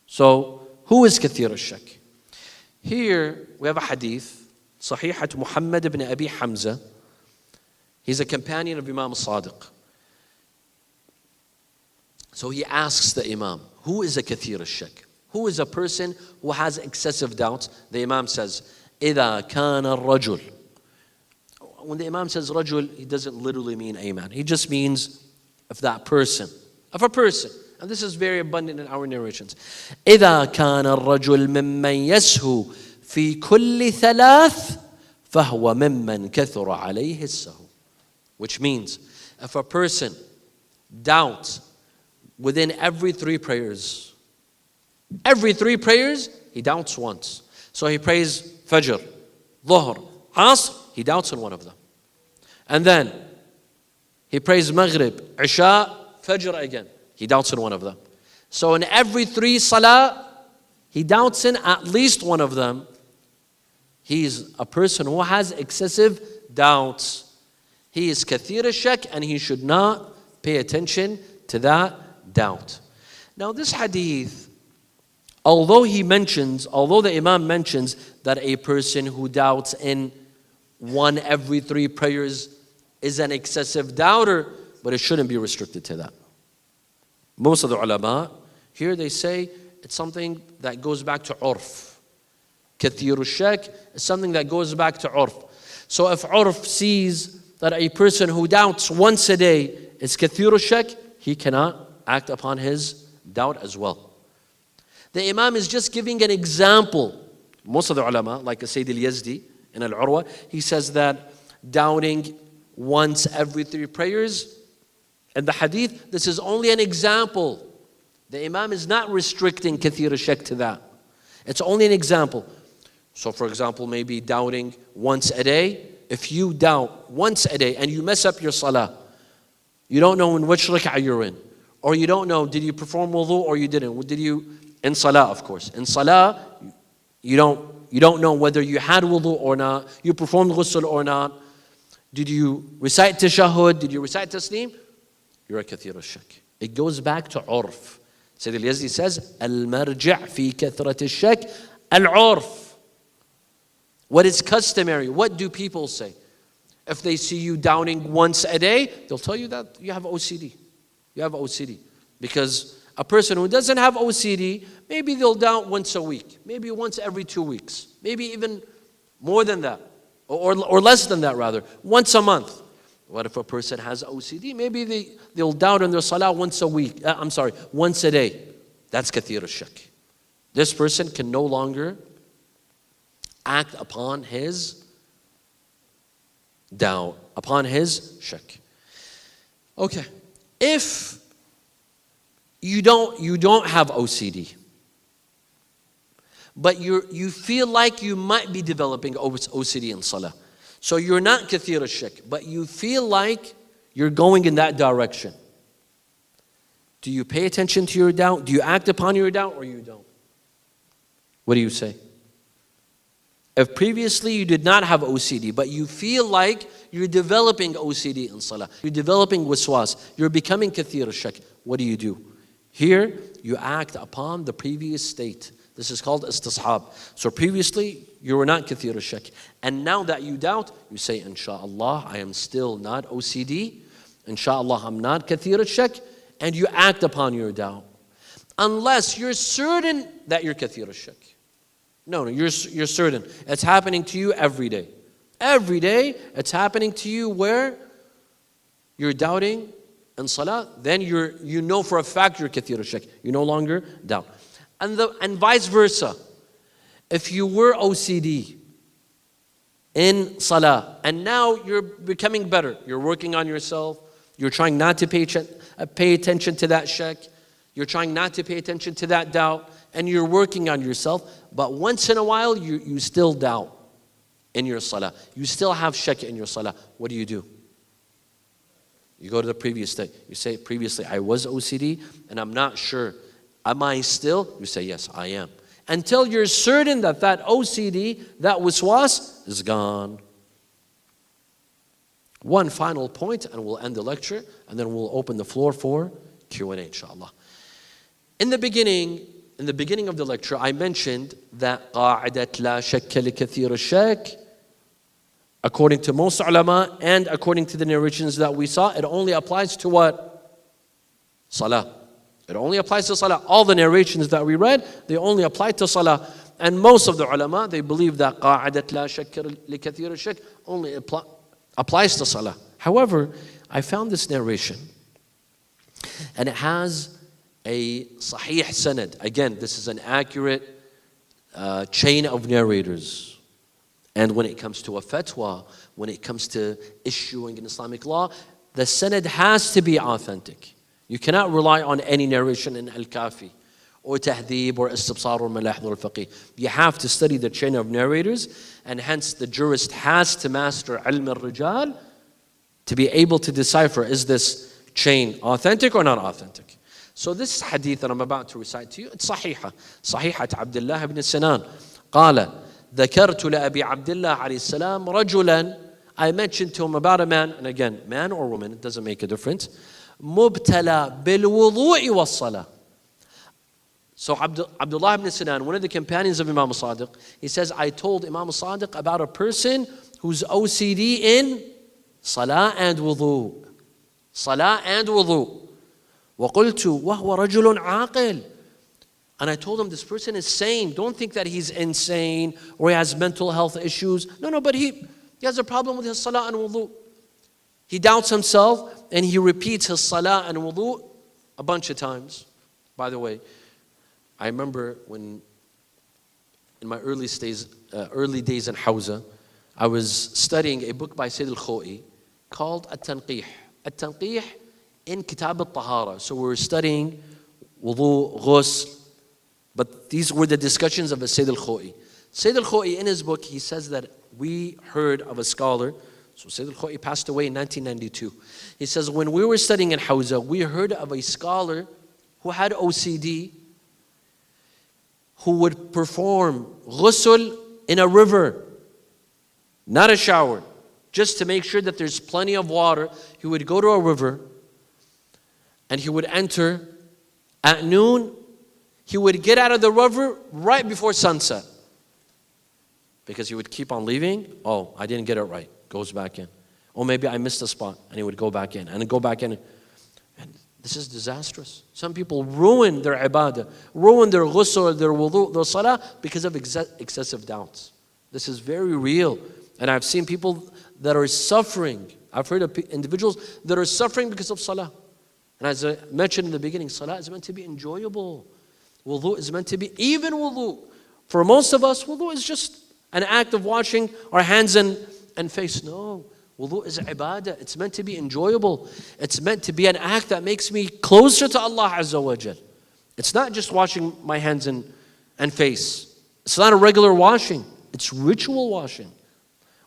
So who is kathir al-shak? Here we have a hadith Sahihat Muhammad ibn Abi Hamza. He's a companion of Imam Sadiq. So he asks the Imam, who is a kathir al-shak? Who is a person who has excessive doubts? The Imam says, إِذَا كَانَ الرَّجُلُ. When the Imam says rajul, he doesn't literally mean a man. He just means of that person, of a person. And this is very abundant in our narrations. إِذَا كَانَ الرَّجُلُ مِمَّنْ يَسْهُ فِي كُلِّ ثَلَاثٍ فَهُوَ مِمَّنْ كَثُرَ عَلَيْهِ السَّهُ. Which means, if a person doubts within every 3 prayers, he doubts once. So he prays Fajr, Dhuhr, Asr, he doubts in one of them. And then he prays Maghrib, Isha, Fajr again, he doubts in one of them. So in every 3 Salah, he doubts in at least one of them. He's a person who has excessive doubts. He is kathir al-shak, and he should not pay attention to that doubt. Now this hadith, although the Imam mentions that a person who doubts in 1 every 3 prayers is an excessive doubter, but it shouldn't be restricted to that. Most of the ulama, here they say it's something that goes back to urf. Kathir al-shak is something that goes back to urf. So if urf sees that a person who doubts once a day is kathir al-shak, he cannot act upon his doubt as well. The Imam is just giving an example. Most of the ulama, like Sayyid al-Yazdi in Al-Urwa, he says that doubting once every 3 prayers, in the hadith, this is only an example. The Imam is not restricting kathir al-shak to that. It's only an example. So for example, maybe doubting once a day. If you doubt once a day and you mess up your salah, you don't know in which rak'ah you're in, or you don't know, did you perform wudu or you didn't? Did you, in salah of course. In salah, you don't know whether you had wudu or not, you performed ghusl or not. Did you recite tashahhud? Did you recite tasneem? You're a kathir al-shak. It goes back to urf. Sayyid al-Yazdi says, al-marji' fi kathrat al-shak al-urf. What is customary? What do people say? If they see you doubting once a day, they'll tell you that you have OCD. You have OCD. Because a person who doesn't have OCD, maybe they'll doubt once a week, maybe once every 2 weeks, maybe even more than that, or less than that rather, once a month. What if a person has OCD? Maybe they'll doubt in their salah once a day. That's kathir al-shak. This person can no longer act upon his doubt, upon his shak. Okay, if you don't have OCD, but you feel like you might be developing OCD in salah, so you're not kathir al-shak, but you feel like you're going in that direction, do you pay attention to your doubt? Do you act upon your doubt, or you don't? What do you say? If previously you did not have OCD, but you feel like you're developing OCD in salah, you're developing waswas, you're becoming kathir al-shak, what do? Here, you act upon the previous state. This is called istishab. So previously, you were not kathir al-shak. And now that you doubt, you say, inshallah, I am still not OCD. Inshallah, I'm not kathir al-shak. And you act upon your doubt. Unless you're certain that you're kathir al-shak. No, you're certain. It's happening to you every day. Every day, it's happening to you where you're doubting in salah, then you know for a fact you're kathir al-shak. You no longer doubt. And vice versa. If you were OCD in salah, and now you're becoming better, you're working on yourself, you're trying not to pay attention to that shak, you're trying not to pay attention to that doubt, and you're working on yourself, but once in a while you still doubt in your salah. You still have shak in your salah. What do? You go to the previous state. You say, previously I was OCD and I'm not sure. Am I still? You say, yes, I am. Until you're certain that OCD, that waswas, is gone. One final point and we'll end the lecture, and then we'll open the floor for Q&A, inshallah. In the beginning of the lecture, I mentioned that قاعدة لا شك لكثير الشك according to most ulama and according to the narrations that we saw, it only applies to what? Salah. It only applies to Salah. All the narrations that we read, they only apply to Salah. And most of the ulama, they believe that قَاعِدَةْ لَا شَكَّ لِكَثِيرِ الشَّكِّ only applies to Salah. However, I found this narration, and it has a sahih sanad. Again, this is an accurate chain of narrators. And when it comes to a fatwa, when it comes to issuing an Islamic law, the sanad has to be authentic. You cannot rely on any narration in Al-Kafi or Tahdhib or Istibsar or Malahid al-Faqih. You have to study the chain of narrators, and hence the jurist has to master ilm al-rijal to be able to decipher, is this chain authentic or not authentic? So this hadith that I'm about to recite to you, it's صحيحة عبد الله بن سنان قال ذكرت لأبي عبد الله عليه السلام رجلا, I mentioned to him about a man, and again, man or woman, it doesn't make a difference, مبتلى بالوضوء والصلاة. So Abdullah ibn Sinan, one of the companions of Imam Sadiq, he says, I told Imam Sadiq about a person who's OCD in Salah and wudu. Salah and wudu. وقلت وهو رجل عاقل. And I told him, this person is sane. Don't think that he's insane or he has mental health issues. No, but he has a problem with his salah and wudu. He doubts himself and he repeats his salah and wudu a bunch of times. By the way, I remember when, in my early days in Hawza, I was studying a book by Sayyid Al-Khoi called At-Tanqih. At-Tanqih in Kitab Al-Tahara. So we were studying wudu, ghusl, but these were the discussions of Sayyid Al-Khoi. Sayyid Al-Khoi, in his book, he says that we heard of a scholar. So Sayyid Al-Khoi passed away in 1992. He says, when we were studying in Hawza, we heard of a scholar who had OCD, who would perform ghusl in a river, not a shower, just to make sure that there's plenty of water. He would go to a river and he would enter at noon. He would get out of the river right before sunset, because he would keep on leaving. Oh, I didn't get it right. Goes back in. Oh, maybe I missed a spot. And he would go back in and go back in. And this is disastrous. Some people ruin their ibadah, ruin their ghusl, their wudu, their salah because of excessive doubts. This is very real. And I've seen people that are suffering. I've heard of individuals that are suffering because of salah. And as I mentioned in the beginning, salah is meant to be enjoyable. Wudu is meant to be, even wudu. For most of us, wudu is just an act of washing our hands and face. No, wudu is ibadah. It's meant to be enjoyable. It's meant to be an act that makes me closer to Allah Azza wa Jal. It's not just washing my hands and face. It's not a regular washing. It's ritual washing.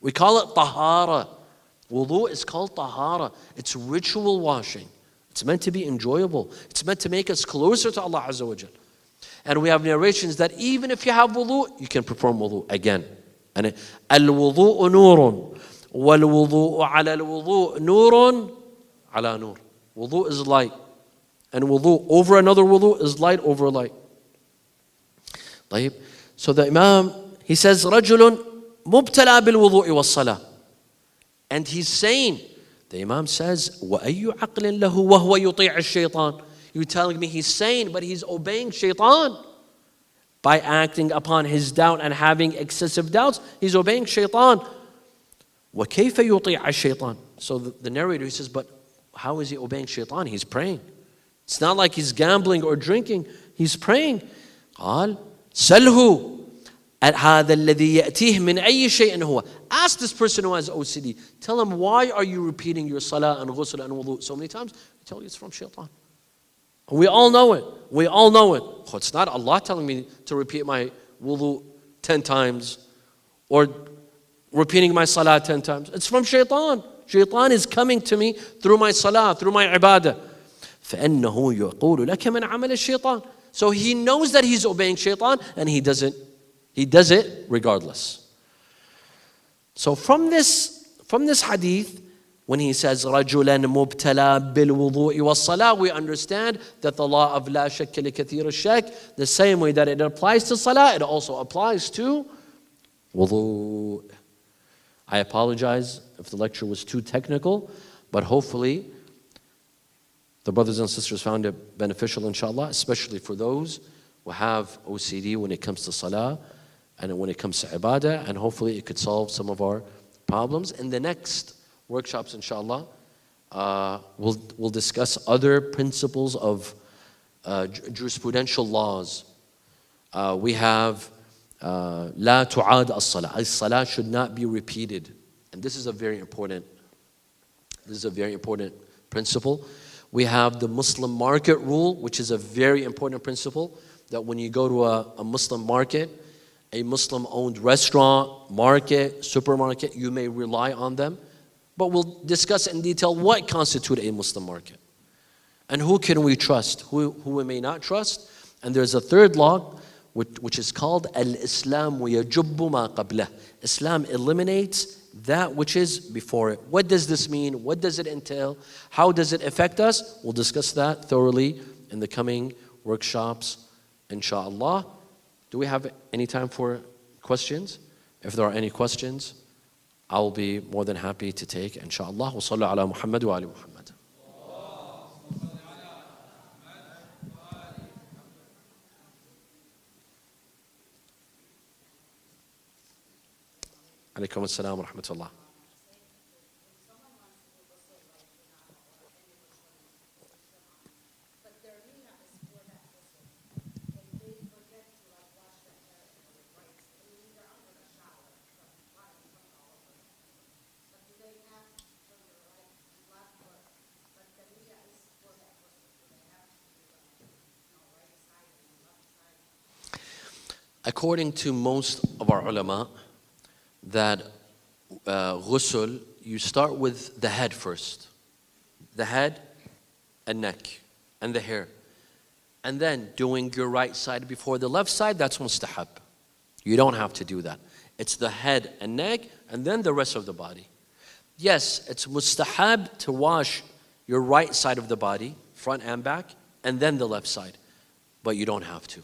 We call it tahara. Wudu is called tahara. It's ritual washing. It's meant to be enjoyable. It's meant to make us closer to Allah Azza wa Jal. And we have narrations that even if you have wudu, you can perform wudu again. And al-wudu'u nurun, wal-wudu'u ala al-wudu' nurun ala nur. Wudu is light, and wudu over another wudu is light over light. طيب. So the Imam, he says, رجل مبتلى بالوضوء والصلاة. And he's saying, the Imam says, وأي عقل له وهو يطيع الشيطان. You're telling me he's sane, but he's obeying shaitan. By acting upon his doubt and having excessive doubts, he's obeying shaitan. وَكَيْفَ يُطِيعَ الشَّيْطَانِ. So the narrator, he says, but how is he obeying shaitan? He's praying. It's not like he's gambling or drinking. He's praying. قال سَلْهُ هذا الذي يأتيه من أي شيء هو. Ask this person who has OCD. Tell him, why are you repeating your salah and ghusl and wudu so many times? I tell you it's from shaitan. We all know it. We all know it. It's not Allah telling me to repeat my wudu 10 times or repeating my salah 10 times. It's from shaitan. Shaitan is coming to me through my salah, through my ibadah. فَإِنَّهُ يَقُولُ لَكَ مَنْ عَمَلَ الشَّيْطَانِ. So he knows that he's obeying shaitan, and he does it regardless. So from this hadith, when he says رَجُلًا مُبْتَلَى بِالْوُضُوءِ وَالصَّلَاةِ, we understand that the law of لَا شَكَّ لِكَثِيرِ الشَّكِّ, the same way that it applies to salah, it also applies to wudu. I apologize if the lecture was too technical, but hopefully the brothers and sisters found it beneficial, inshallah, especially for those who have OCD when it comes to salah and when it comes to ibadah, and hopefully it could solve some of our problems. In the next workshops, inshallah, we'll discuss other principles of jurisprudential laws. We have لا تعاد الصلاة. As-salah should not be repeated. And this is a very important principle. We have the Muslim market rule, which is a very important principle, that when you go to a Muslim market, a Muslim-owned restaurant, market, supermarket, you may rely on them. But we'll discuss in detail what constitutes a Muslim market. And who can we trust, who we may not trust. And there's a third law, which is called Al-Islam وَيَجُبُّ مَا قَبْلَهُ. Islam eliminates that which is before it. What does this mean? What does it entail? How does it affect us? We'll discuss that thoroughly in the coming workshops, inshallah. Do we have any time for questions? If there are any questions, I'll be more than happy to take, inshallah. Wa sallu ala Muhammad wa ali Muhammad. Alaikum assalam wa rahmatullah. According to most of our ulama, that ghusl, you start with the head first. The head and neck and the hair. And then doing your right side before the left side, that's mustahab. You don't have to do that. It's the head and neck and then the rest of the body. Yes, it's mustahab to wash your right side of the body, front and back, and then the left side. But you don't have to.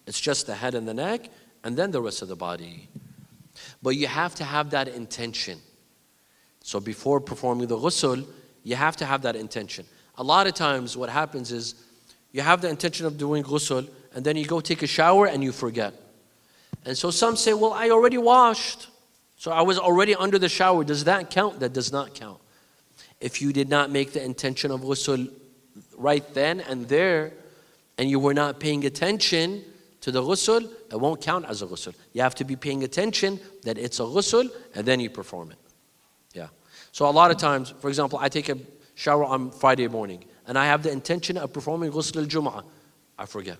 It's just the head and the neck and then the rest of the body. But you have to have that intention. So before performing the ghusl, you have to have that intention. A lot of times what happens is you have the intention of doing ghusl and then you go take a shower and you forget. And so some say, well, I already washed. So I was already under the shower. Does that count? That does not count. If you did not make the intention of ghusl right then and there, and you were not paying attention to the ghusl, it won't count as a ghusl. You have to be paying attention that it's a ghusl, and then you perform it. Yeah. So a lot of times, for example, I take a shower on Friday morning, and I have the intention of performing ghusl al-Jum'ah. I forget.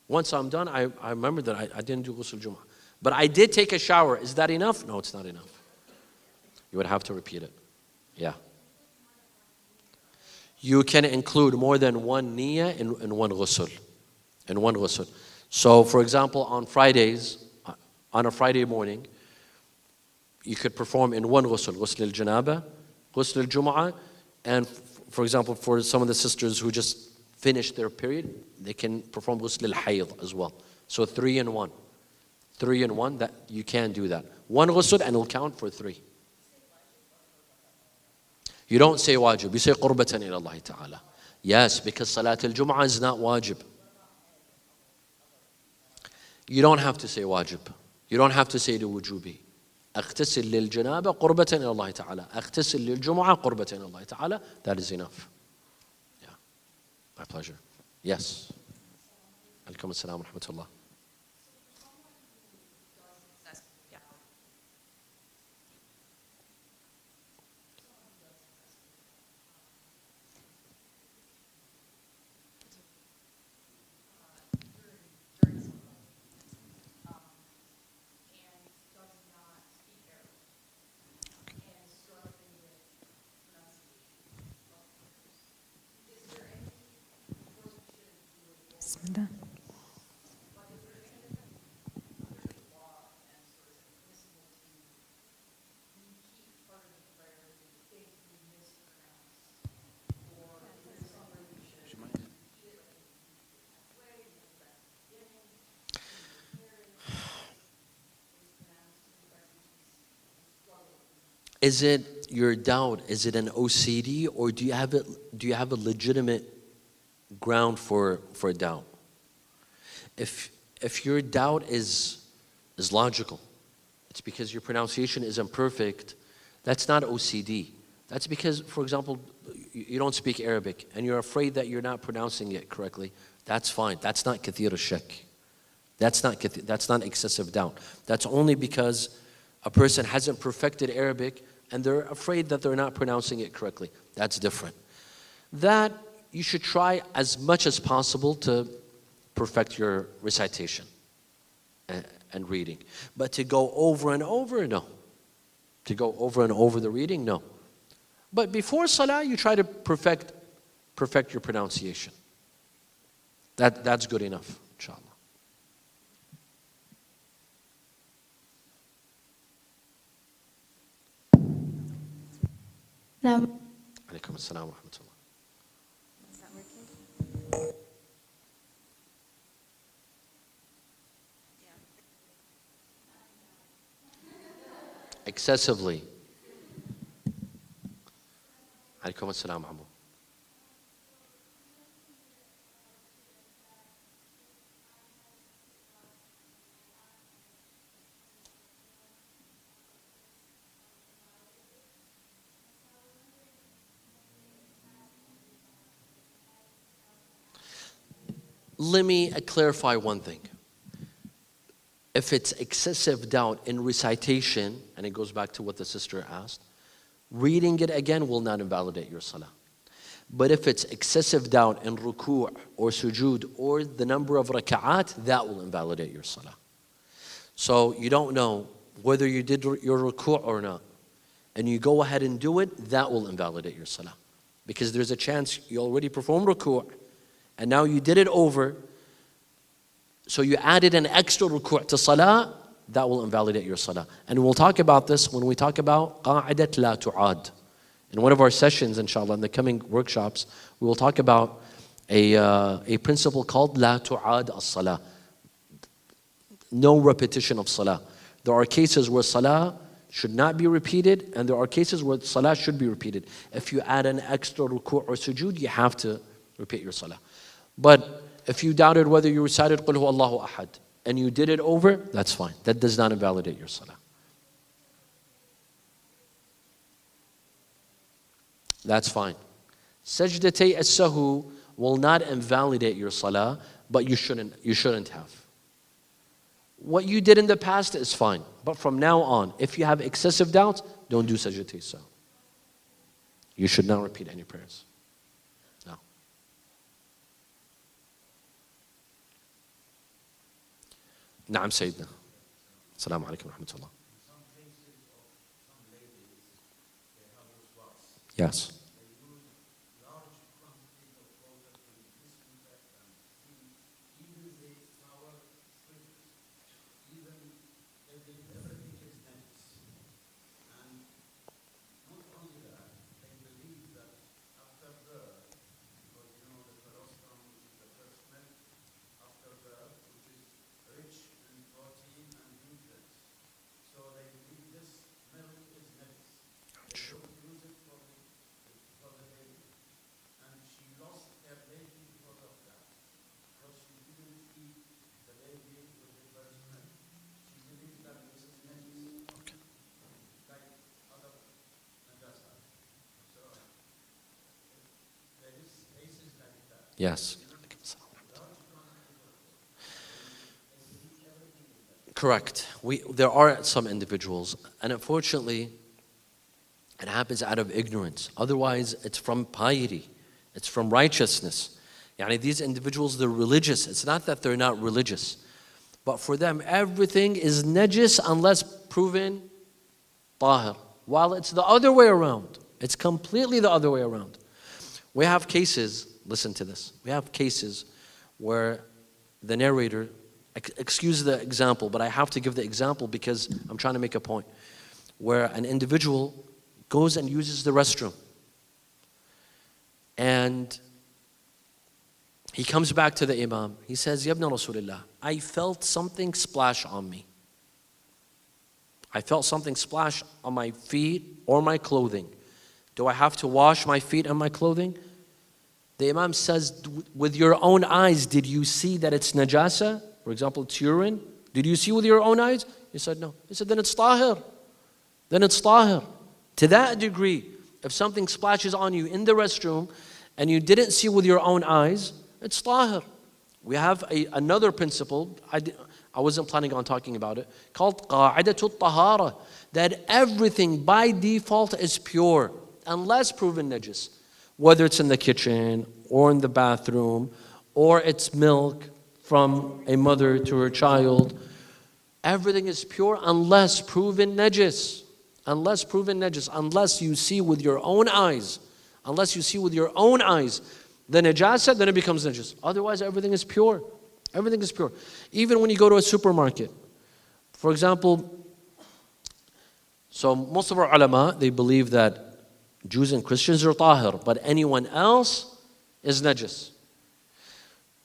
Once I'm done, I remember that I didn't do ghusl al-Jum'ah. But I did take a shower. Is that enough? No, it's not enough. You would have to repeat it. Yeah. You can include more than one niyyah in one ghusl. In one ghusl. So, for example, on Fridays, on a Friday morning, you could perform in one ghusl, ghusl al-janaba, ghusl al-jum'ah, and for example, for some of the sisters who just finished their period, they can perform ghusl al-hayd as well. So 3 in 1. 3 in 1, that you can do that. One ghusl and it'll count for 3. You don't say wajib, you say qurbatan ila Allah ta'ala. Yes, because Salat al-Jum'ah is not wajib. You don't have to say wajib. You don't have to say the wujubi. أغتسل للجنابة قربة إلى الله تعالى. أغتسل للجمعة قربة إلى الله تعالى. That is enough. Yeah. My pleasure. Yes. Alaikum assalam wa rahmatullah. Is it your doubt? Is it an OCD, or do you have it? Do you have a legitimate ground for doubt? If your doubt is logical, it's because your pronunciation is imperfect. That's not OCD. That's because, for example, you don't speak Arabic and you're afraid that you're not pronouncing it correctly. That's fine. That's not kathir al-shak. That's not excessive doubt. That's only because a person hasn't perfected Arabic and they're afraid that they're not pronouncing it correctly. That's different. That you should try as much as possible to perfect your recitation and reading. But to go over and over, no. To go over and over the reading, no. But before salah, you try to perfect your pronunciation. That's good enough, inshallah. Alaykum as-salam wa rahmatullah. Is that working? Excessively. Alaykum as-salam wa rahmatullah. Let me clarify one thing. If it's excessive doubt in recitation, and it goes back to what the sister asked, reading it again will not invalidate your salah. But if it's excessive doubt in ruku' or sujood or the number of raka'at, that will invalidate your salah. So you don't know whether you did your ruku' or not, and you go ahead and do it, that will invalidate your salah. Because there's a chance you already performed ruku', and now you did it over, so you added an extra ruku' to salah, that will invalidate your salah. And we'll talk about this when we talk about qa'idat la tu'ad. In one of our sessions, inshallah, in the coming workshops, we will talk about a principle called la tu'ad as-salah. No repetition of salah. There are cases where salah should not be repeated, and there are cases where salah should be repeated. If you add an extra ruku' or sujood, you have to repeat your salah. But if you doubted whether you recited Qul Huwa Allahu Ahad and you did it over, that's fine. That does not invalidate your salah. That's fine. Sajdatay as-sahu will not invalidate your salah, but you shouldn't have. What you did in the past is fine, but from now on, if you have excessive doubts, don't do sajdatay as-sahu. You should not repeat any prayers. نعم سيدنا السلام عليكم ورحمة الله. Yes. Yes. Correct. There are some individuals, and unfortunately, it happens out of ignorance. Otherwise, it's from piety. It's from righteousness. These individuals, they're religious. It's not that they're not religious. But for them, everything is najis unless proven tahir. While it's the other way around. It's completely the other way around. We have cases, listen to this. We have cases where the narrator, excuse the example, but I have to give the example because I'm trying to make a point, where an individual goes and uses the restroom. And he comes back to the imam. He says, Ya ibn Rasulullah, I felt something splash on me. I felt something splash on my feet or my clothing. Do I have to wash my feet and my clothing? The Imam says, with your own eyes, did you see that it's najasa? For example, it's urine. Did you see with your own eyes? He said, no. He said, then it's tahir. Then it's tahir. To that degree, if something splashes on you in the restroom and you didn't see with your own eyes, it's tahir. We have another principle, I wasn't planning on talking about it, called qa'idatul tahara, that everything by default is pure, unless proven najis. Whether it's in the kitchen, or in the bathroom, or it's milk from a mother to her child, everything is pure unless proven najis. Unless proven najis, unless you see with your own eyes. Unless you see with your own eyes the najasa, then it becomes najis. Otherwise, everything is pure. Everything is pure. Even when you go to a supermarket. For example, so most of our ulama, they believe that Jews and Christians are tahir, but anyone else is najis.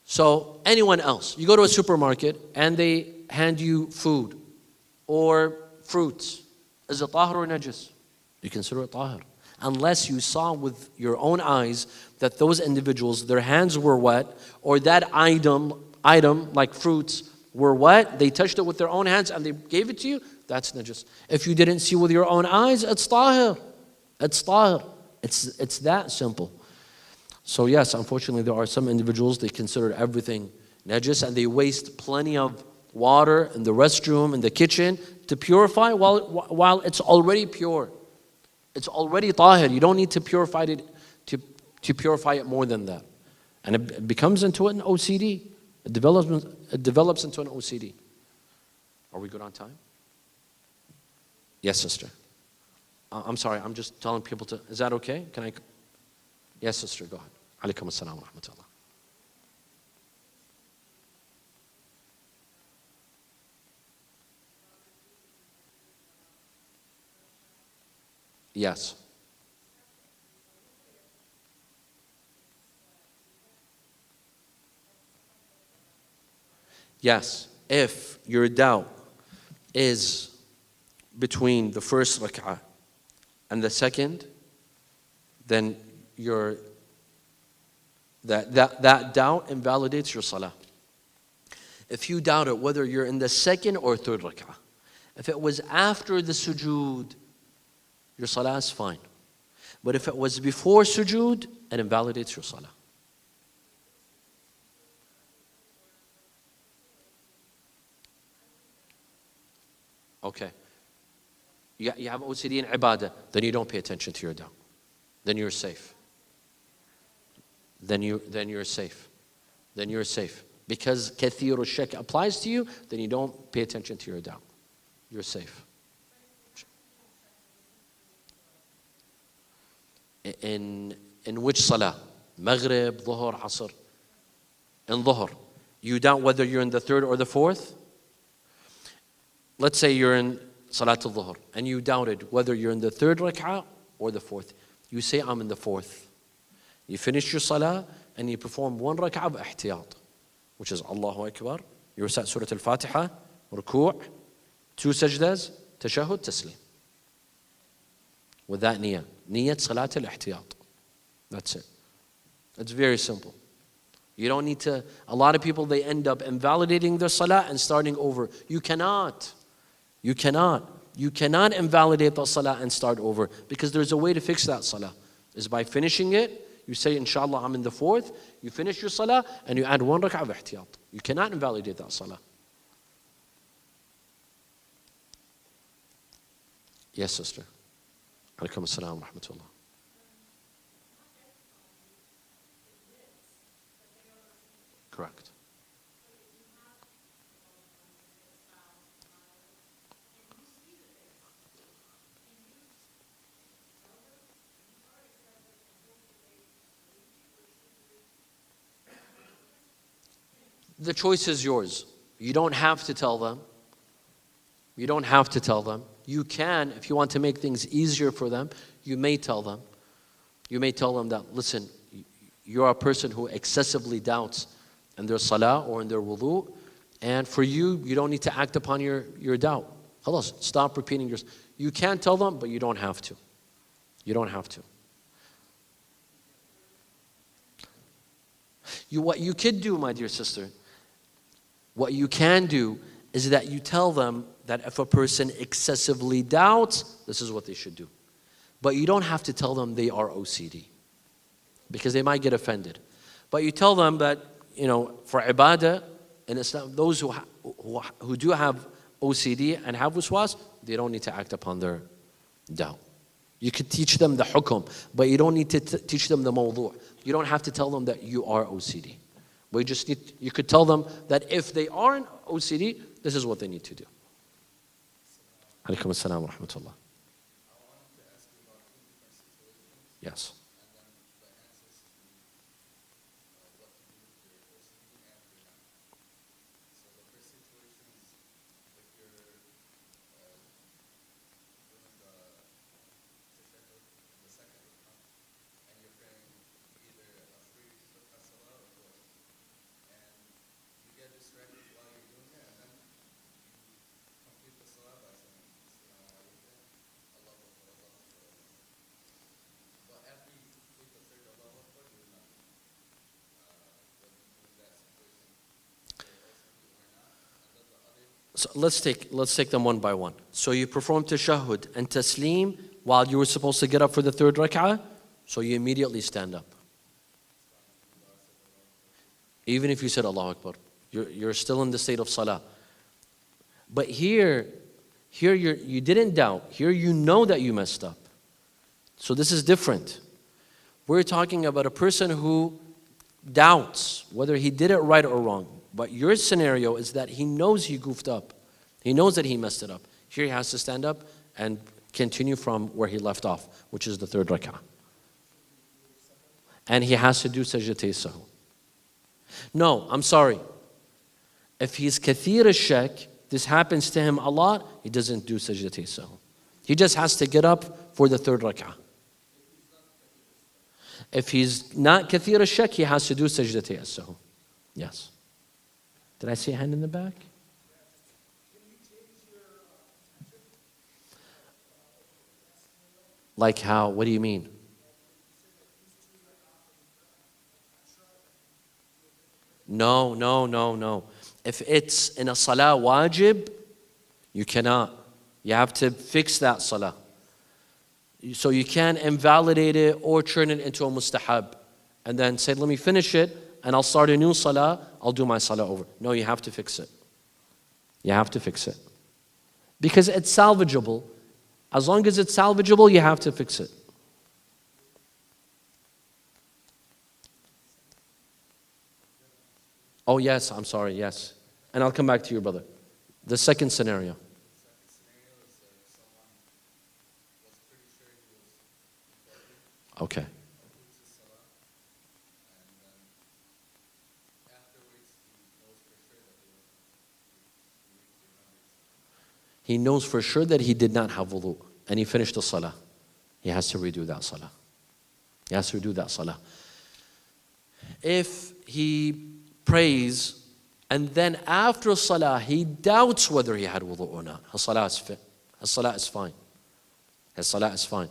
So anyone else, you go to a supermarket and they hand you food or fruits. Is it tahir or najis? You consider it tahir. Unless you saw with your own eyes that those individuals, their hands were wet, or that item like fruits were wet, they touched it with their own hands and they gave it to you, that's najis. If you didn't see with your own eyes, it's tahir. It's tahir. It's that simple. So yes, unfortunately, there are some individuals, they consider everything najis and they waste plenty of water in the restroom, in the kitchen to purify while it's already pure. It's already tahir. You don't need to purify it to purify it more than that. And it becomes into an OCD. It develops into an OCD. Are we good on time? Yes, sister. I'm sorry, I'm just telling people to, is that okay? Can I? Yes, sister, go ahead. Alaikum assalam wa rahmatullah. Yes. Yes, if your doubt is between the first rak'ah and the second, then that doubt invalidates your salah. If you doubt it, whether you're in the second or third rak'ah, if it was after the sujood, your salah is fine. But if it was before sujood, it invalidates your salah. Okay. You have OCD in ibadah, then you don't pay attention to your doubt. Then you're safe. Then you're safe. Then you're safe. Because kathiru shak applies to you, then you don't pay attention to your doubt. You're safe. In which salah? Maghrib, dhuhr, asr. In dhuhr. You doubt whether you're in the third or the fourth? Let's say you're in Salat al-Dhuhr and you doubted whether you're in the third rak'ah or the fourth. You say, I'm in the fourth. You finish your salah and you perform one rak'ah of ihtiyat, which is Allahu Akbar. You recite Surah Al-Fatiha, ruku', 2 sajdas, tashahhud, taslim. With that niyyah. Niyyat Salat al-Ihtiyat. That's it. It's very simple. You don't need to, a lot of people, they end up invalidating their salah and starting over. You cannot. You cannot invalidate the salah and start over, because there's a way to fix that salah. Is by finishing it, you say, inshallah, I'm in the fourth, you finish your salah, and you add 1 rak'ah of ihtiyat. You cannot invalidate that salah. Yes, sister. Alaikum assalam wa rahmatullah. Correct. The choice is yours. You don't have to tell them. You don't have to tell them. You can, if you want to make things easier for them, you may tell them. You may tell them that, listen, you're a person who excessively doubts in their salah or in their wudu, and for you, you don't need to act upon your doubt. Khalas, stop repeating yours. You can tell them, but you don't have to. You don't have to. What you could do, my dear sister, what you can do is that you tell them that if a person excessively doubts, this is what they should do. But you don't have to tell them they are OCD, because they might get offended. But you tell them that, for ibadah in Islam, those who do have OCD and have waswas, they don't need to act upon their doubt. You could teach them the hukum, but you don't need to teach them the mawdu'. You don't have to tell them that you are OCD. But you could tell them that if they aren't OCD, this is what they need to do. Alaikum assalam wa rahmatullah. Yes. So let's take them one by one. So you perform tashahhud and taslim while you were supposed to get up for the third rak'ah, so you immediately stand up. Even if you said Allahu Akbar, you're still in the state of salah. But here you didn't doubt. Here you know that you messed up. So this is different. We're talking about a person who doubts whether he did it right or wrong. But your scenario is that he knows he goofed up. He knows that he messed it up. Here he has to stand up and continue from where he left off, which is the third rak'ah. And he has to do sajdatay sahu. No, I'm sorry. If he's kathir al-shak, this happens to him a lot, he doesn't do sajdatay sahu. He just has to get up for the third rak'ah. If he's not kathir al-shak, he has to do sajdatay sahu. Yes. Did I see a hand in the back? Like how? What do you mean? No. If it's in a salah wajib, you cannot. You have to fix that salah. So you can't invalidate it or turn it into a mustahab and then say, let me finish it and I'll start a new salah, I'll do my salah over. No, you have to fix it. You have to fix it. Because it's salvageable. As long as it's salvageable, you have to fix it. Oh yes, I'm sorry, yes. And I'll come back to you, brother. The second scenario. Okay. He knows for sure that he did not have wudu, and he finished the salah. He has to redo that salah. He has to redo that salah. If he prays, and then after salah, he doubts whether he had wudu or not, his salah is fit. His salah is fine. His salah is fine.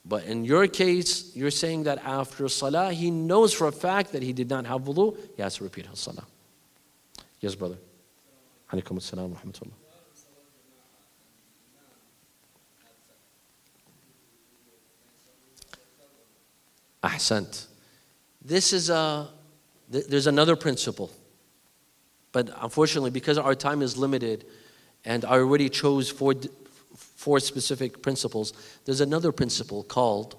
But in your case, you're saying that after salah, he knows for a fact that he did not have wudu, he has to repeat his salah. Yes, brother. Alaikum assalam wa rahmatullah. Ahsant. There's another principle. But unfortunately, because our time is limited and I already chose four specific principles, there's another principle called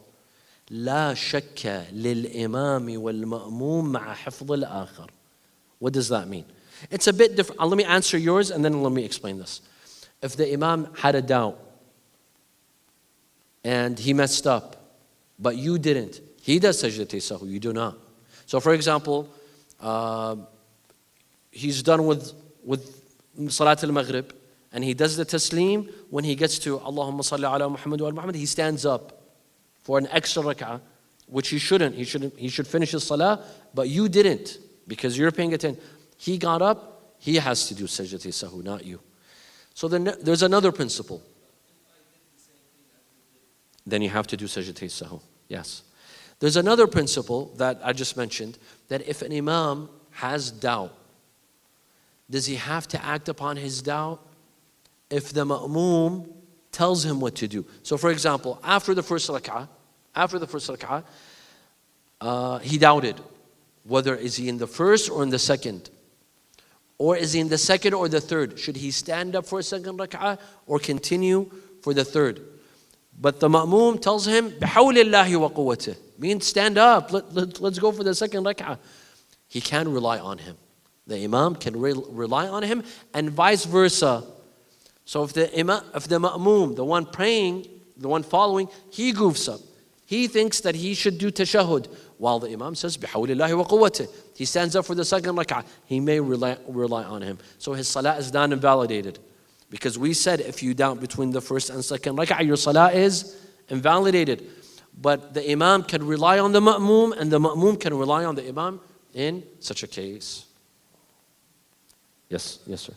لا شك للإمام والمأموم مع حفظ الآخر. What does that mean? It's a bit different. Let me answer yours and then let me explain this. If the imam had a doubt and he messed up, but you didn't, he does sajdatay sahu, you do not. So for example, he's done with Salat al-Maghrib and he does the taslim. When he gets to Allahumma salli ala Muhammad wa ala Muhammad, he stands up for an extra rak'ah, which he shouldn't. He should finish his salah, but you didn't because you're paying attention. He got up, he has to do sajdatay sahu, not you. So then there's another principle. Then you have to do sajdatay sahu. Yes. There's another principle that I just mentioned, that if an imam has doubt, does he have to act upon his doubt if the ma'moom tells him what to do? So for example, after the first rak'ah, he doubted whether is he in the first or in the second, or is he in the second or the third? Should he stand up for a second rak'ah or continue for the third? But the ma'moom tells him, بِحَوْلِ اللَّهِ وَقُوَّتِهِ, means stand up, let's go for the second rak'ah. He can rely on him. The imam can rely on him, and vice versa. So if the ma'moom, the one praying, the one following, he goofs up, he thinks that he should do tashahhud, while the imam says, بِحَوْلِ اللَّهِ وَقُوَّتِهِ, he stands up for the second rak'ah, he may rely on him. So his salah is not invalidated. Because we said if you doubt between the first and second rak'ah, your salah is invalidated. But the imam can rely on the ma'moom, and the ma'moom can rely on the imam in such a case. Yes, sir.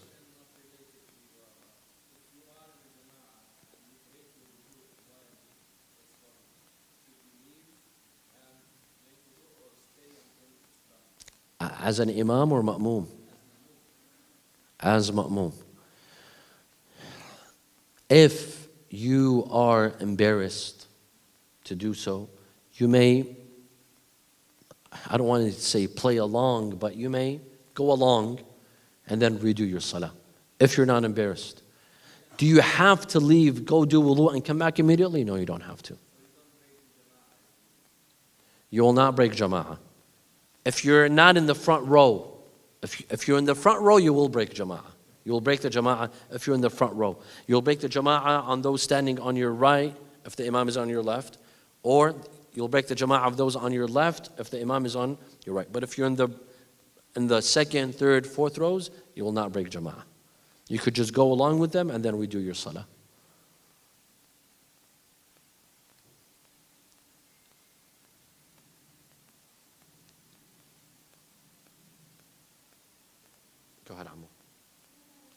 As an imam or ma'moom? As ma'moom. If you are embarrassed to do so, you may, I don't want to say play along, but you may go along and then redo your salah, if you're not embarrassed. Do you have to leave, go do wudu and come back immediately? No, you don't have to. You will not break jama'ah. If you're not in the front row, if you're in the front row, you will break jama'ah. You will break the jama'ah if you're in the front row. You'll break the jama'ah on those standing on your right if the imam is on your left. Or you'll break the jama'ah of those on your left if the imam is on your right. But if you're in the second, third, fourth rows, you will not break jama'ah. You could just go along with them and then redo your salah. Go ahead, Ammu.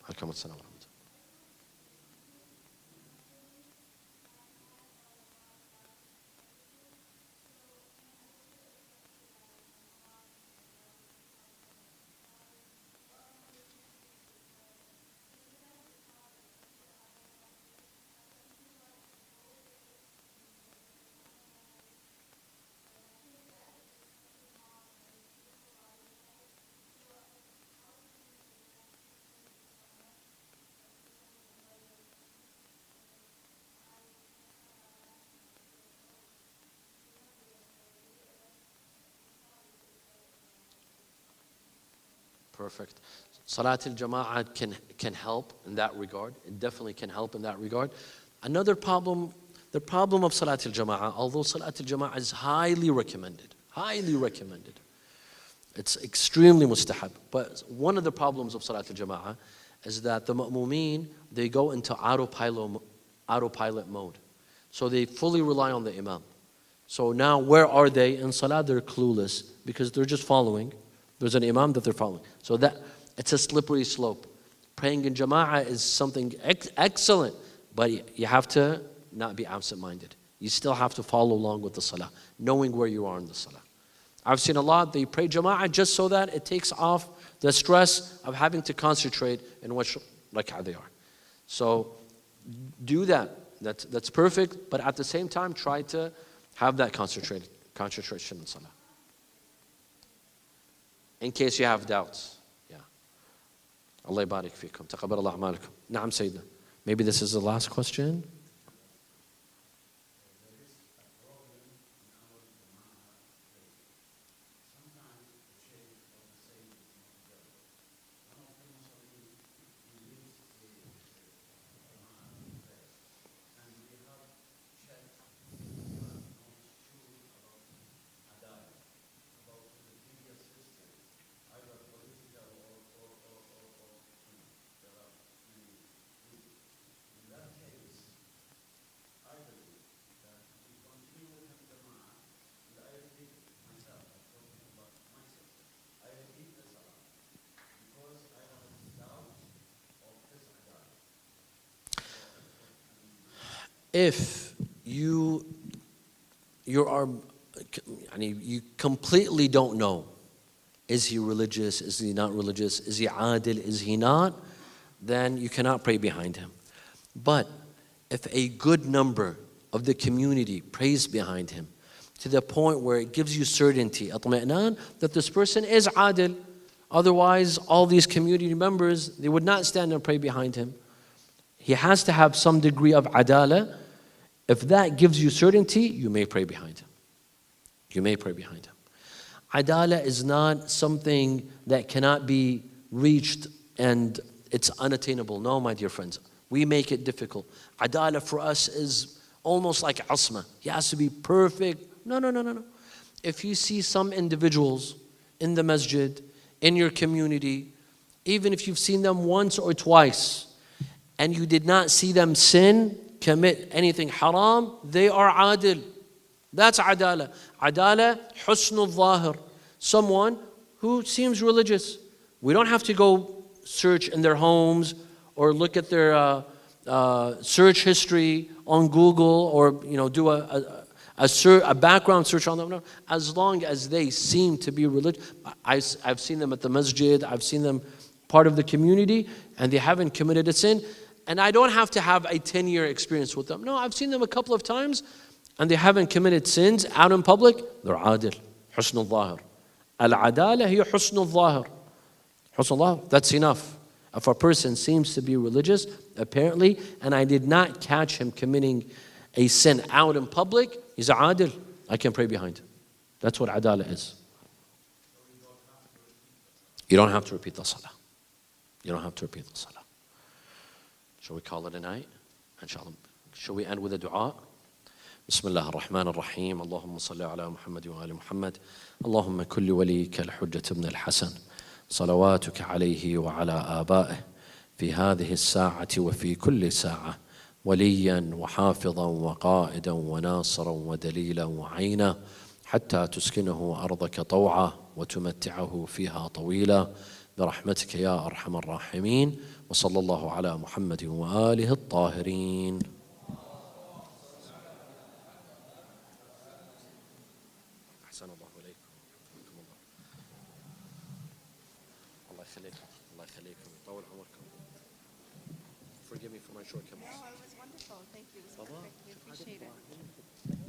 Alaikum assalam wa rahmatullah. Perfect. Salat al-Jama'ah can help in that regard. It definitely can help in that regard. Another problem, the problem of Salat al-Jama'ah, although Salat al-Jama'ah is highly recommended, it's extremely mustahab. But one of the problems of Salat al-Jama'ah is that the ma'mumeen, they go into autopilot mode. So they fully rely on the imam. So now where are they in Salah? They're clueless because they're just following. There's an imam that they're following. So that it's a slippery slope. Praying in jama'ah is something excellent, but you have to not be absent-minded. You still have to follow along with the salah, knowing where you are in the salah. I've seen a lot, they pray jama'ah just so that it takes off the stress of having to concentrate in which rak'ah they are. So do that. That's perfect, but at the same time, try to have that concentration in salah. In case you have doubts. Yeah. Allah yabarik fikum. Taqabbal Allah a'malakum. Na'am Sayyidina. Maybe this is the last question. if you you completely don't know, is he religious, is he not religious, is he adil, is he not, then you cannot pray behind him. But if a good number of the community prays behind him, to the point where it gives you certainty, اطمئنان, that this person is adil, otherwise all these community members, they would not stand and pray behind him. He has to have some degree of adala. If that gives you certainty, you may pray behind him. You may pray behind him. Adala is not something that cannot be reached and it's unattainable. No, my dear friends. We make it difficult. Adala for us is almost like asma. He has to be perfect. No. If you see some individuals in the masjid, in your community, even if you've seen them once or twice, and you did not see them sin, commit anything haram, they are adil. That's adala. Adala, husnul zahir. Someone who seems religious. We don't have to go search in their homes or look at their search history on Google or do a background search on them. No. As long as they seem to be religious. I've seen them at the masjid. I've seen them part of the community and they haven't committed a sin. And I don't have to have a 10-year experience with them. No, I've seen them a couple of times and they haven't committed sins out in public. They're adil. Husnul zahir. Al-adala hiya husnul zahir. Husnul zahir. That's enough. If a person seems to be religious, apparently, and I did not catch him committing a sin out in public, he's adil. I can pray behind him. That's what adala is. You don't have to repeat the salah. You don't have to repeat the salah. Shall we call it a night? Inshallah. Shall we end with a dua? بسم الله الرحمن الرحيم اللهم صل على محمد وآل محمد اللهم كل وليك الحجة ابن الحسن صلواتك عليه وعلى آبائه في هذه الساعة وفي كل ساعة وليا وحافظا وقائدا وناصرا ودليلا وعينا حتى تسكنه أرضك طوعا وتمتعه فيها طويلا برحمتك يا أرحم الراحمين وصلى الله على محمد وآله الطاهرين. أحسن الله إليكم. الله يخليكم. الله يخليكم. يطول عمركم. Forgive me for my shortcomings. No, it was wonderful. Thank you. It was perfect. We appreciate it.